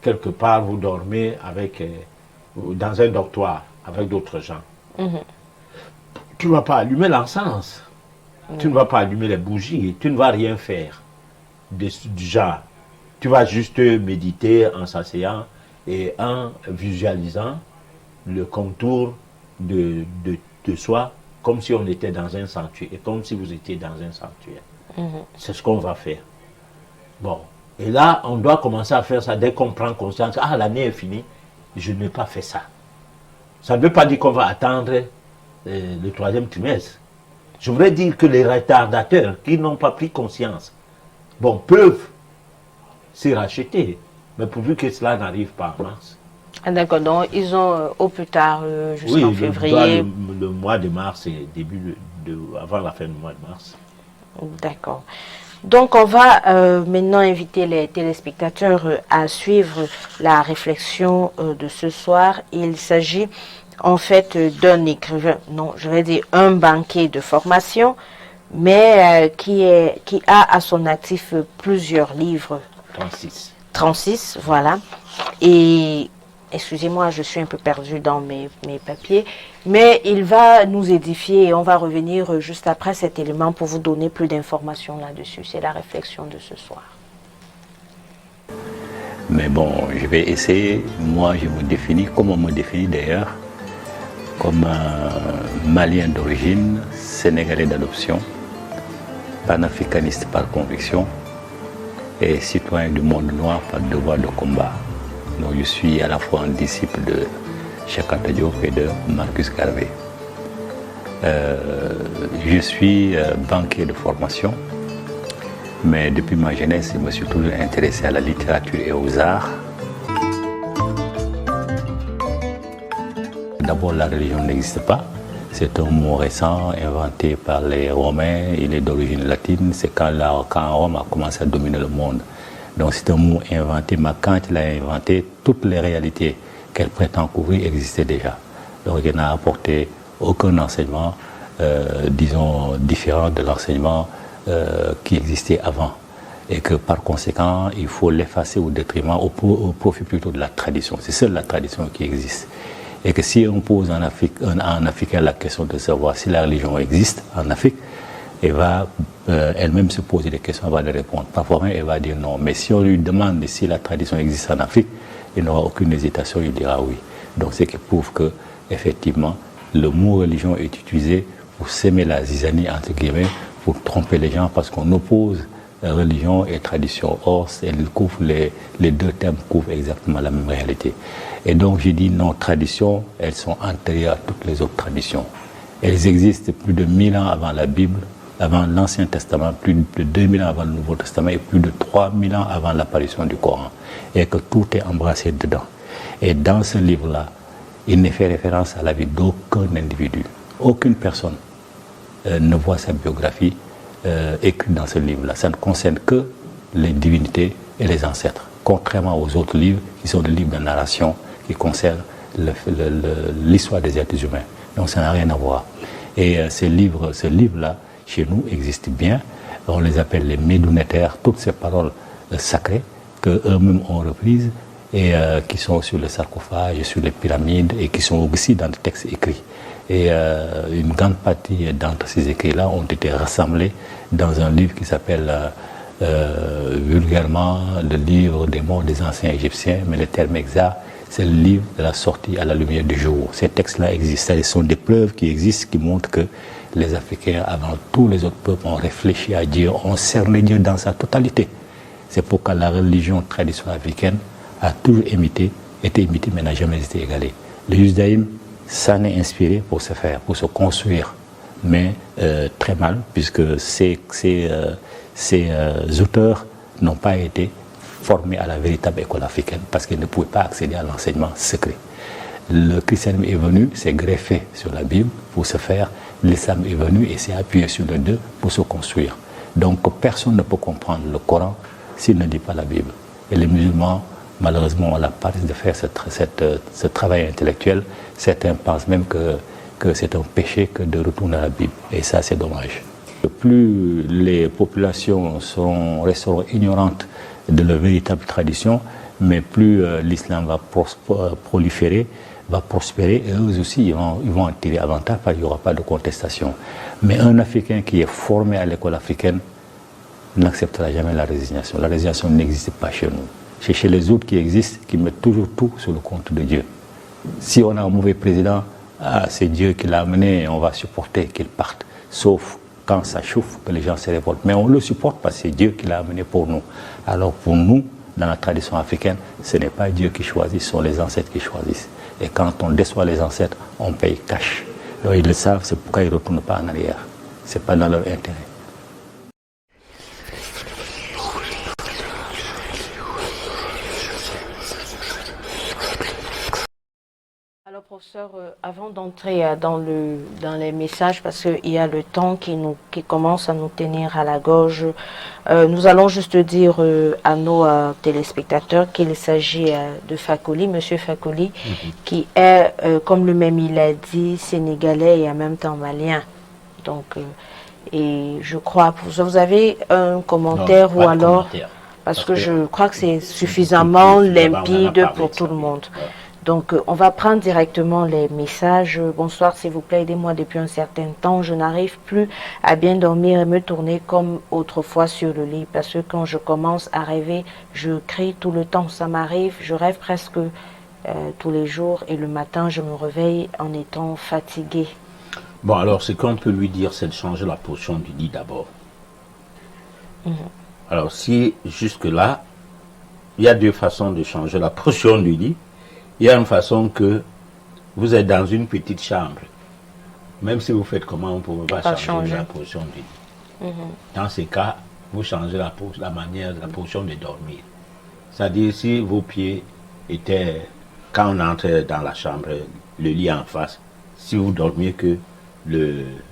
quelque part vous dormez avec, dans un dortoir avec d'autres gens, tu ne vas pas allumer l'encens, tu ne vas pas allumer les bougies, tu ne vas rien faire du genre. Tu vas juste méditer en s'asseyant et en visualisant le contour de soi comme si on était dans un sanctuaire, et comme si vous étiez dans un sanctuaire. C'est ce qu'on va faire. Bon, et là, on doit commencer à faire ça dès qu'on prend conscience. Ah, l'année est finie, je n'ai pas fait ça. Ça ne veut pas dire qu'on va attendre le 3e trimestre. Je voudrais dire que les retardateurs qui n'ont pas pris conscience, bon, peuvent s'y racheter, mais pourvu que cela n'arrive pas en mars. Ah, d'accord, donc ils ont au plus tard jusqu'en février. Le mois de mars et avant la fin du mois de mars. D'accord. Donc on va maintenant inviter les téléspectateurs à suivre la réflexion de ce soir. Il s'agit en fait d'un écrivain, non, je vais dire un banquier de formation, mais qui a à son actif plusieurs livres. 36, voilà. Et excusez-moi, je suis un peu perdue dans mes papiers, mais il va nous édifier et on va revenir juste après cet élément pour vous donner plus d'informations là-dessus. C'est la réflexion de ce soir. Mais bon, je vais essayer. Moi, je me définis, comme on me définit d'ailleurs, comme un Malien d'origine, Sénégalais d'adoption, panafricaniste par conviction et citoyen du monde noir par devoir de combat. Donc je suis à la fois un disciple de Cheikh Anta Diop et de Marcus Garvey. Je suis banquier de formation, mais depuis ma jeunesse, je me suis toujours intéressé à la littérature et aux arts. D'abord, la religion n'existe pas. C'est un mot récent inventé par les Romains. Il est d'origine latine. C'est quand Rome a commencé à dominer le monde. Donc c'est un mot inventé, mais quand il a inventé, toutes les réalités qu'elle prétend couvrir existaient déjà. Donc il a apporté aucun enseignement, disons, différent de l'enseignement qui existait avant. Et que par conséquent, il faut l'effacer au détriment, au profit plutôt de la tradition. C'est seule la tradition qui existe. Et que si on pose en Africain la question de savoir si la religion existe en Afrique, elle va elle-même se poser des questions avant de répondre. Parfois même, elle va dire non. Mais si on lui demande si la tradition existe en Afrique, il n'aura aucune hésitation, il dira oui. Donc c'est qui prouve que, effectivement, le mot religion est utilisé pour s'aimer la zizanie, entre guillemets, pour tromper les gens, parce qu'on oppose religion et tradition. Or, les deux termes couvrent exactement la même réalité. Et donc, j'ai dit nos traditions, elles sont antérieures à toutes les autres traditions. Elles existent plus de 1000 ans avant la Bible, avant l'Ancien Testament, plus de 2000 ans avant le Nouveau Testament et plus de 3000 ans avant l'apparition du Coran. Et que tout est embrassé dedans. Et dans ce livre-là, il n'est fait référence à la vie d'aucun individu. Aucune personne ne voit sa biographie écrite dans ce livre-là. Ça ne concerne que les divinités et les ancêtres, contrairement aux autres livres qui sont des livres de narration qui concernent l'histoire des êtres humains. Donc ça n'a rien à voir. Et ce livre-là, chez nous, existe bien. On les appelle les médounétaires, toutes ces paroles sacrées qu'eux-mêmes ont reprises et qui sont sur les sarcophages, sur les pyramides et qui sont aussi dans les textes écrits. Et une grande partie d'entre ces écrits-là ont été rassemblés dans un livre qui s'appelle vulgairement le livre des morts des anciens Égyptiens, mais le terme exact, c'est le livre de la sortie à la lumière du jour. Ces textes-là existent, ce sont des preuves qui existent, qui montrent que les Africains, avant tous les autres peuples, ont réfléchi à Dieu, ont cerné Dieu dans sa totalité. C'est pourquoi la religion traditionnelle africaine a toujours été imitée, mais n'a jamais été égalée. Le judaïsme s'en est inspiré pour se faire, pour se construire, mais très mal, puisque ces auteurs n'ont pas été formés à la véritable école africaine, parce qu'ils ne pouvaient pas accéder à l'enseignement secret. Le christianisme est venu, s'est greffé sur la Bible pour se faire, l'islam est venu et s'est appuyé sur les deux pour se construire. Donc personne ne peut comprendre le Coran s'il ne lit pas la Bible. Et les musulmans, malheureusement, ont la paresse de faire ce travail intellectuel. Certains pensent même que c'est un péché que de retourner à la Bible. Et ça, c'est dommage. Plus les populations resteront ignorantes de leur véritable tradition, mais plus l'islam va proliférer, va prospérer, et eux aussi, ils vont en tirer avantage parce qu'il n'y aura pas de contestation. Mais un Africain qui est formé à l'école africaine n'acceptera jamais la résignation. La résignation n'existe pas chez nous. C'est chez les autres qui existent, qui mettent toujours tout sur le compte de Dieu. Si on a un mauvais président, c'est Dieu qui l'a amené et on va supporter qu'il parte. Sauf quand ça chauffe, que les gens se révoltent. Mais on le supporte parce que c'est Dieu qui l'a amené pour nous. Alors pour nous, dans la tradition africaine, ce n'est pas Dieu qui choisit, ce sont les ancêtres qui choisissent. Et quand on déçoit les ancêtres, on paye cash. Donc ils le savent, c'est pourquoi ils ne retournent pas en arrière. Ce n'est pas dans leur intérêt. Alors professeur, avant d'entrer dans les messages, parce qu'il y a le temps qui commence à nous tenir à la gorge, nous allons juste dire à nos téléspectateurs qu'il s'agit de Fakoli, Monsieur Fakoli, qui est, comme lui-même il a dit, sénégalais et en même temps malien. Donc, et je crois, vous avez un commentaire ou alors, parce que je crois que c'est suffisamment limpide pour tout le monde. Donc, on va prendre directement les messages. Bonsoir, s'il vous plaît, aidez-moi depuis un certain temps. Je n'arrive plus à bien dormir et me tourner comme autrefois sur le lit. Parce que quand je commence à rêver, je crie tout le temps. Ça m'arrive, je rêve presque tous les jours. Et le matin, je me réveille en étant fatiguée. Bon, alors, ce qu'on peut lui dire, c'est de changer la position du lit d'abord. Alors, si jusque-là, il y a deux façons de changer la position du lit. Il y a une façon que vous êtes dans une petite chambre. Même si vous faites comment, on ne peut pas changer la position du lit. Dans ces cas, vous changez la position de dormir. C'est-à-dire, si vos pieds étaient, quand on entre dans la chambre, le lit en face, si vous dormiez que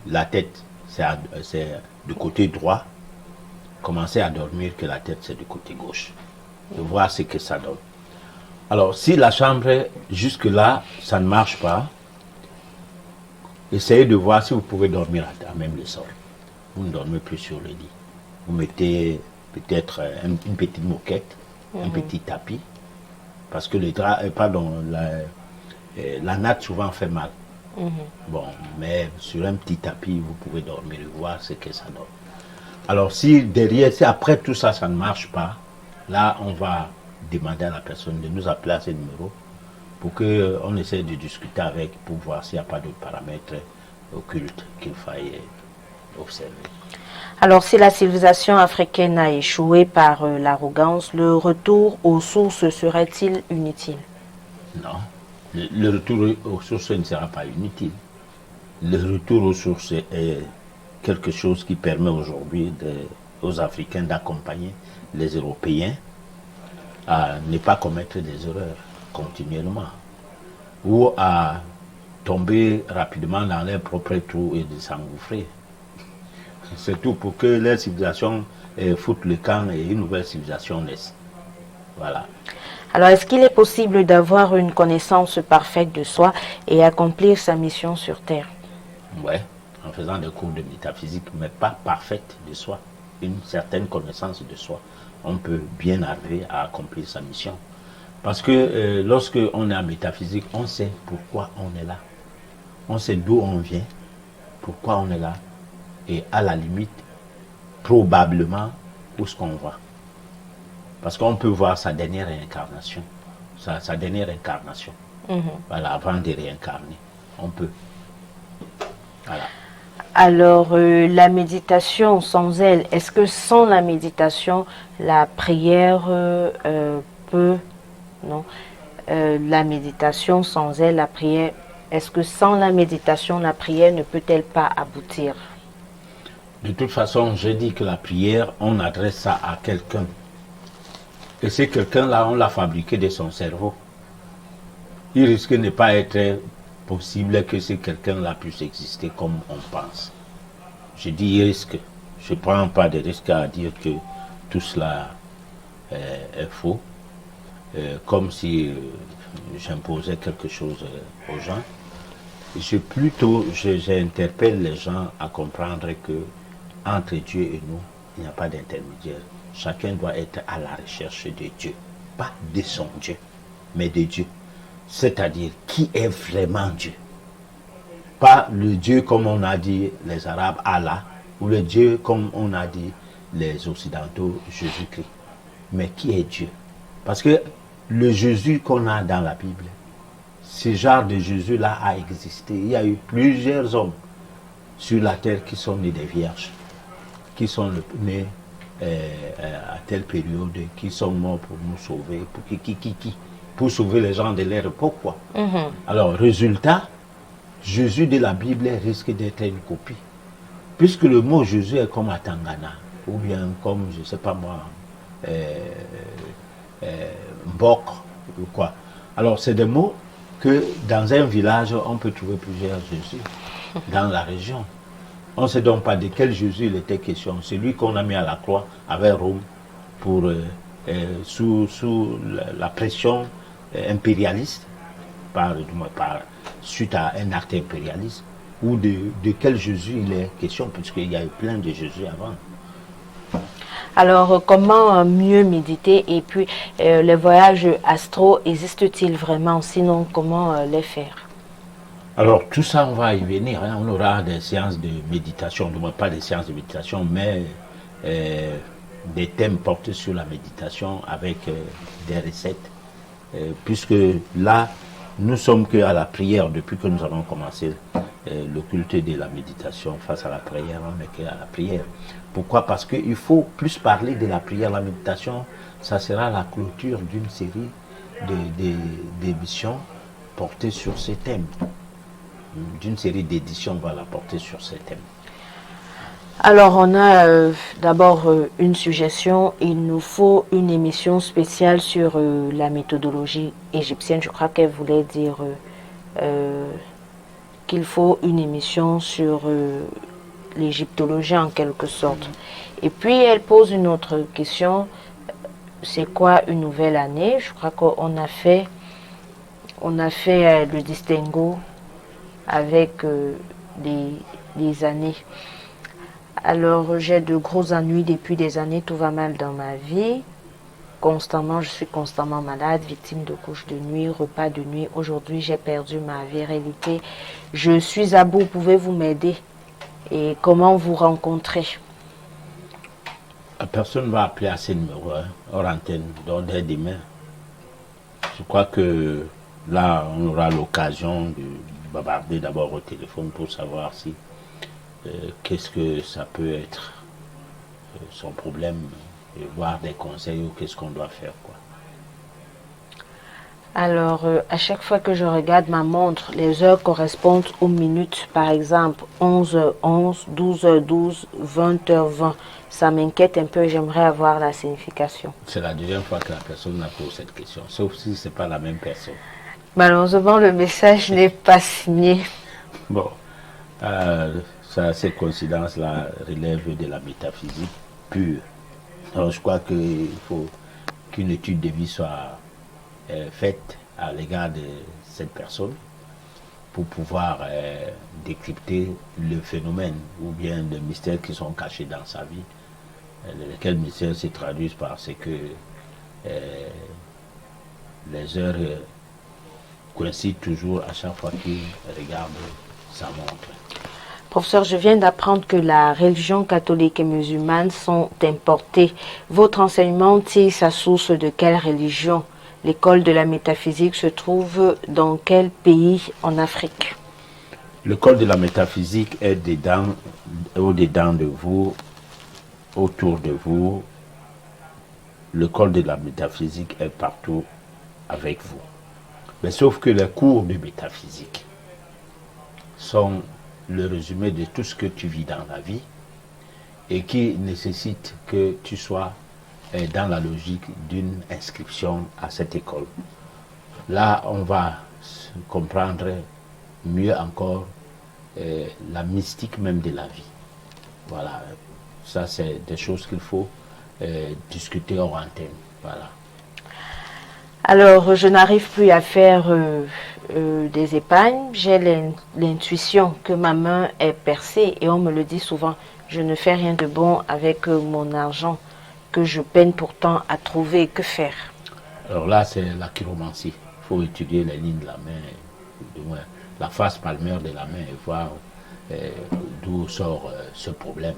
la tête, c'est du côté droit, commencez à dormir que la tête, c'est du côté gauche. Et voir ce que ça donne. Alors, si la chambre, jusque-là, ça ne marche pas, essayez de voir si vous pouvez dormir à même le sol. Vous ne dormez plus sur le lit. Vous mettez peut-être une petite moquette, un petit tapis, parce que la natte souvent fait mal. Bon, mais sur un petit tapis, vous pouvez dormir et voir ce que ça donne. Alors si après tout ça, ça ne marche pas, là, on va demander à la personne de nous appeler à ce numéro pour qu'on essaie de discuter avec, pour voir s'il n'y a pas de paramètres occultes qu'il faille observer. Alors, si la civilisation africaine a échoué par l'arrogance, le retour aux sources serait-il inutile? Non, le retour aux sources ne sera pas inutile. Le retour aux sources est quelque chose qui permet aujourd'hui aux Africains d'accompagner les Européens à ne pas commettre des erreurs continuellement ou à tomber rapidement dans leur propre trou et de s'engouffrer. C'est tout pour que leur civilisation foute le camp et une nouvelle civilisation naisse. Voilà. Alors, est-ce qu'il est possible d'avoir une connaissance parfaite de soi et accomplir sa mission sur Terre? Oui, en faisant des cours de métaphysique, mais pas parfaite de soi. Une certaine connaissance de soi, on peut bien arriver à accomplir sa mission. Parce que lorsque on est en métaphysique, on sait pourquoi on est là. On sait d'où on vient, pourquoi on est là. Et à la limite, probablement, où est-ce qu'on va. Parce qu'on peut voir sa dernière réincarnation. Sa dernière incarnation. Voilà, avant de réincarner. On peut. Voilà. Alors, la méditation sans elle, est-ce que sans la méditation, la prière peut... Non. La méditation sans elle, la prière... Est-ce que sans la méditation, la prière ne peut-elle pas aboutir? De toute façon, je dis que la prière, on adresse ça à quelqu'un. Et ce quelqu'un-là, on l'a fabriqué de son cerveau. Il risque de ne pas être possible que ce quelqu'un-là puisse exister comme on pense. Je dis risque. Je ne prends pas de risque à dire que tout cela est faux. Comme si j'imposais quelque chose aux gens. J'interpelle les gens à comprendre que entre Dieu et nous, il n'y a pas d'intermédiaire. Chacun doit être à la recherche de Dieu. Pas de son Dieu, mais de Dieu. C'est-à-dire, qui est vraiment Dieu? Pas le Dieu comme on a dit les Arabes, Allah, ou le Dieu comme on a dit les Occidentaux, Jésus-Christ. Mais qui est Dieu? Parce que le Jésus qu'on a dans la Bible, ce genre de Jésus-là a existé. Il y a eu plusieurs hommes sur la terre qui sont nés des vierges, qui sont nés à telle période, qui sont morts pour nous sauver, pour sauver les gens de leur époque, quoi. Alors, résultat, Jésus de la Bible risque d'être une copie. Puisque le mot Jésus est comme Atangana, ou bien comme, je ne sais pas moi, Mbok, ou quoi. Alors, c'est des mots que dans un village, on peut trouver plusieurs Jésus dans la région. On ne sait donc pas de quel Jésus il était question. Celui qu'on a mis à la croix avec Rome pour, sous la pression impérialiste, suite à un acte impérialiste, ou de quel Jésus il est question, puisqu'il y a eu plein de Jésus avant. Alors, comment mieux méditer? Et puis, les voyages astro, existent-ils vraiment? Sinon, comment les faire? Alors, tout ça, on va y venir. Hein. On aura des séances de méditation, du moins pas des séances de méditation, mais des thèmes portés sur la méditation avec des recettes. Puisque là, nous sommes qu'à la prière depuis que nous avons commencé le culte de la méditation face à la prière, on n'est qu'à la prière. Pourquoi? Parce qu'il faut plus parler de la prière. La méditation, ça sera la clôture d'une série d'émissions portées sur ces thèmes. D'une série d'éditions, on va la porter sur ces thèmes. Alors, on a d'abord une suggestion. Il nous faut une émission spéciale sur la méthodologie égyptienne. Je crois qu'elle voulait dire qu'il faut une émission sur l'égyptologie en quelque sorte. Et puis, elle pose une autre question. C'est quoi une nouvelle année? Je crois qu'on a fait le distinguo avec des années. Alors, j'ai de gros ennuis depuis des années, tout va mal dans ma vie. Constamment, je suis constamment malade, victime de couches de nuit, repas de nuit. Aujourd'hui, j'ai perdu ma virilité. Je suis à bout, pouvez-vous m'aider? Et comment vous rencontrer? La personne va appeler à ce numéro, hors antenne, donc dès demain. Je crois que là, on aura l'occasion de bavarder d'abord au téléphone pour savoir si qu'est-ce que ça peut être son problème, et voir des conseils ou qu'est-ce qu'on doit faire, quoi. Alors, à chaque fois que je regarde ma montre, les heures correspondent aux minutes. Par exemple, 11h11, 12h12, 20h20. Ça m'inquiète un peu et j'aimerais avoir la signification. C'est la deuxième fois que la personne me pose cette question, sauf si ce n'est pas la même personne. Malheureusement, le message n'est pas signé. Bon, ces coïncidences-là relèvent de la métaphysique pure. Donc, je crois qu'il faut qu'une étude de vie soit faite à l'égard de cette personne pour pouvoir décrypter le phénomène ou bien les mystères qui sont cachés dans sa vie, lesquels mystères se traduisent par ce que les heures coïncident toujours à chaque fois qu'il regarde sa montre. Professeur, je viens d'apprendre que la religion catholique et musulmane sont importées. Votre enseignement tire sa source de quelle religion? L'école de la métaphysique se trouve dans quel pays en Afrique? L'école de la métaphysique est dedans, au-dedans de vous, autour de vous. L'école de la métaphysique est partout avec vous. Mais sauf que les cours de métaphysique sont le résumé de tout ce que tu vis dans la vie et qui nécessite que tu sois dans la logique d'une inscription à cette école. Là, on va comprendre mieux encore la mystique même de la vie. Voilà, ça c'est des choses qu'il faut discuter hors antenne. Voilà. Alors, je n'arrive plus à faire des épargnes. J'ai l'intuition que ma main est percée et on me le dit souvent. Je ne fais rien de bon avec mon argent que je peine pourtant à trouver. Que faire? Alors là, c'est la chiromancie. Il faut étudier les lignes de la main, du moins la face palmaire de la main et voir d'où sort ce problème,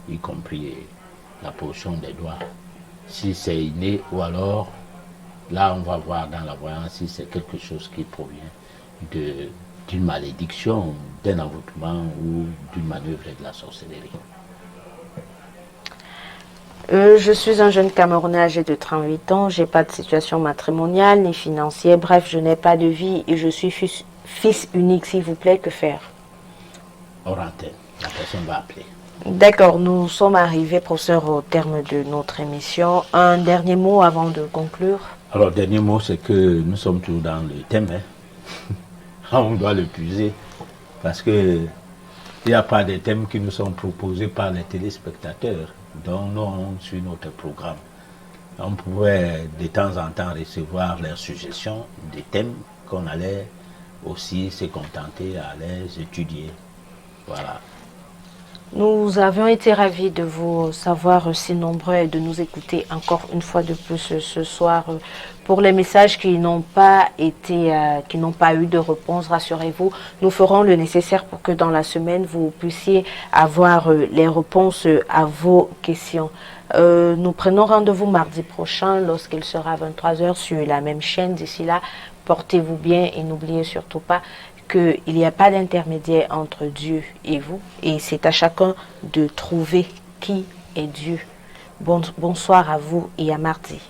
y compris la position des doigts. Si c'est inné ou alors, là, on va voir dans la voyance si c'est quelque chose qui provient d'une malédiction, d'un envoûtement ou d'une manœuvre de la sorcellerie. Je suis un jeune Camerounais âgé de 38 ans. Je n'ai pas de situation matrimoniale ni financière. Bref, je n'ai pas de vie et je suis fils unique. S'il vous plaît, que faire? Hors antenne, la personne va appeler. D'accord, nous sommes arrivés, professeur, au terme de notre émission. Un dernier mot avant de conclure? Alors, le dernier mot, c'est que nous sommes toujours dans le thème. On doit le puiser parce que il n'y a pas de thèmes qui nous sont proposés par les téléspectateurs. Donc, nous, on suit notre programme. On pouvait de temps en temps recevoir leurs suggestions des thèmes qu'on allait aussi se contenter à les étudier. Voilà. Nous avions été ravis de vous savoir si nombreux et de nous écouter encore une fois de plus ce soir. Pour les messages qui n'ont pas eu de réponse, rassurez-vous, nous ferons le nécessaire pour que dans la semaine, vous puissiez avoir les réponses à vos questions. Nous prenons rendez-vous mardi prochain lorsqu'il sera 23h sur la même chaîne. D'ici là, portez-vous bien et n'oubliez surtout pas qu'il n'y a pas d'intermédiaire entre Dieu et vous, et c'est à chacun de trouver qui est Dieu. Bonsoir à vous et à mardi.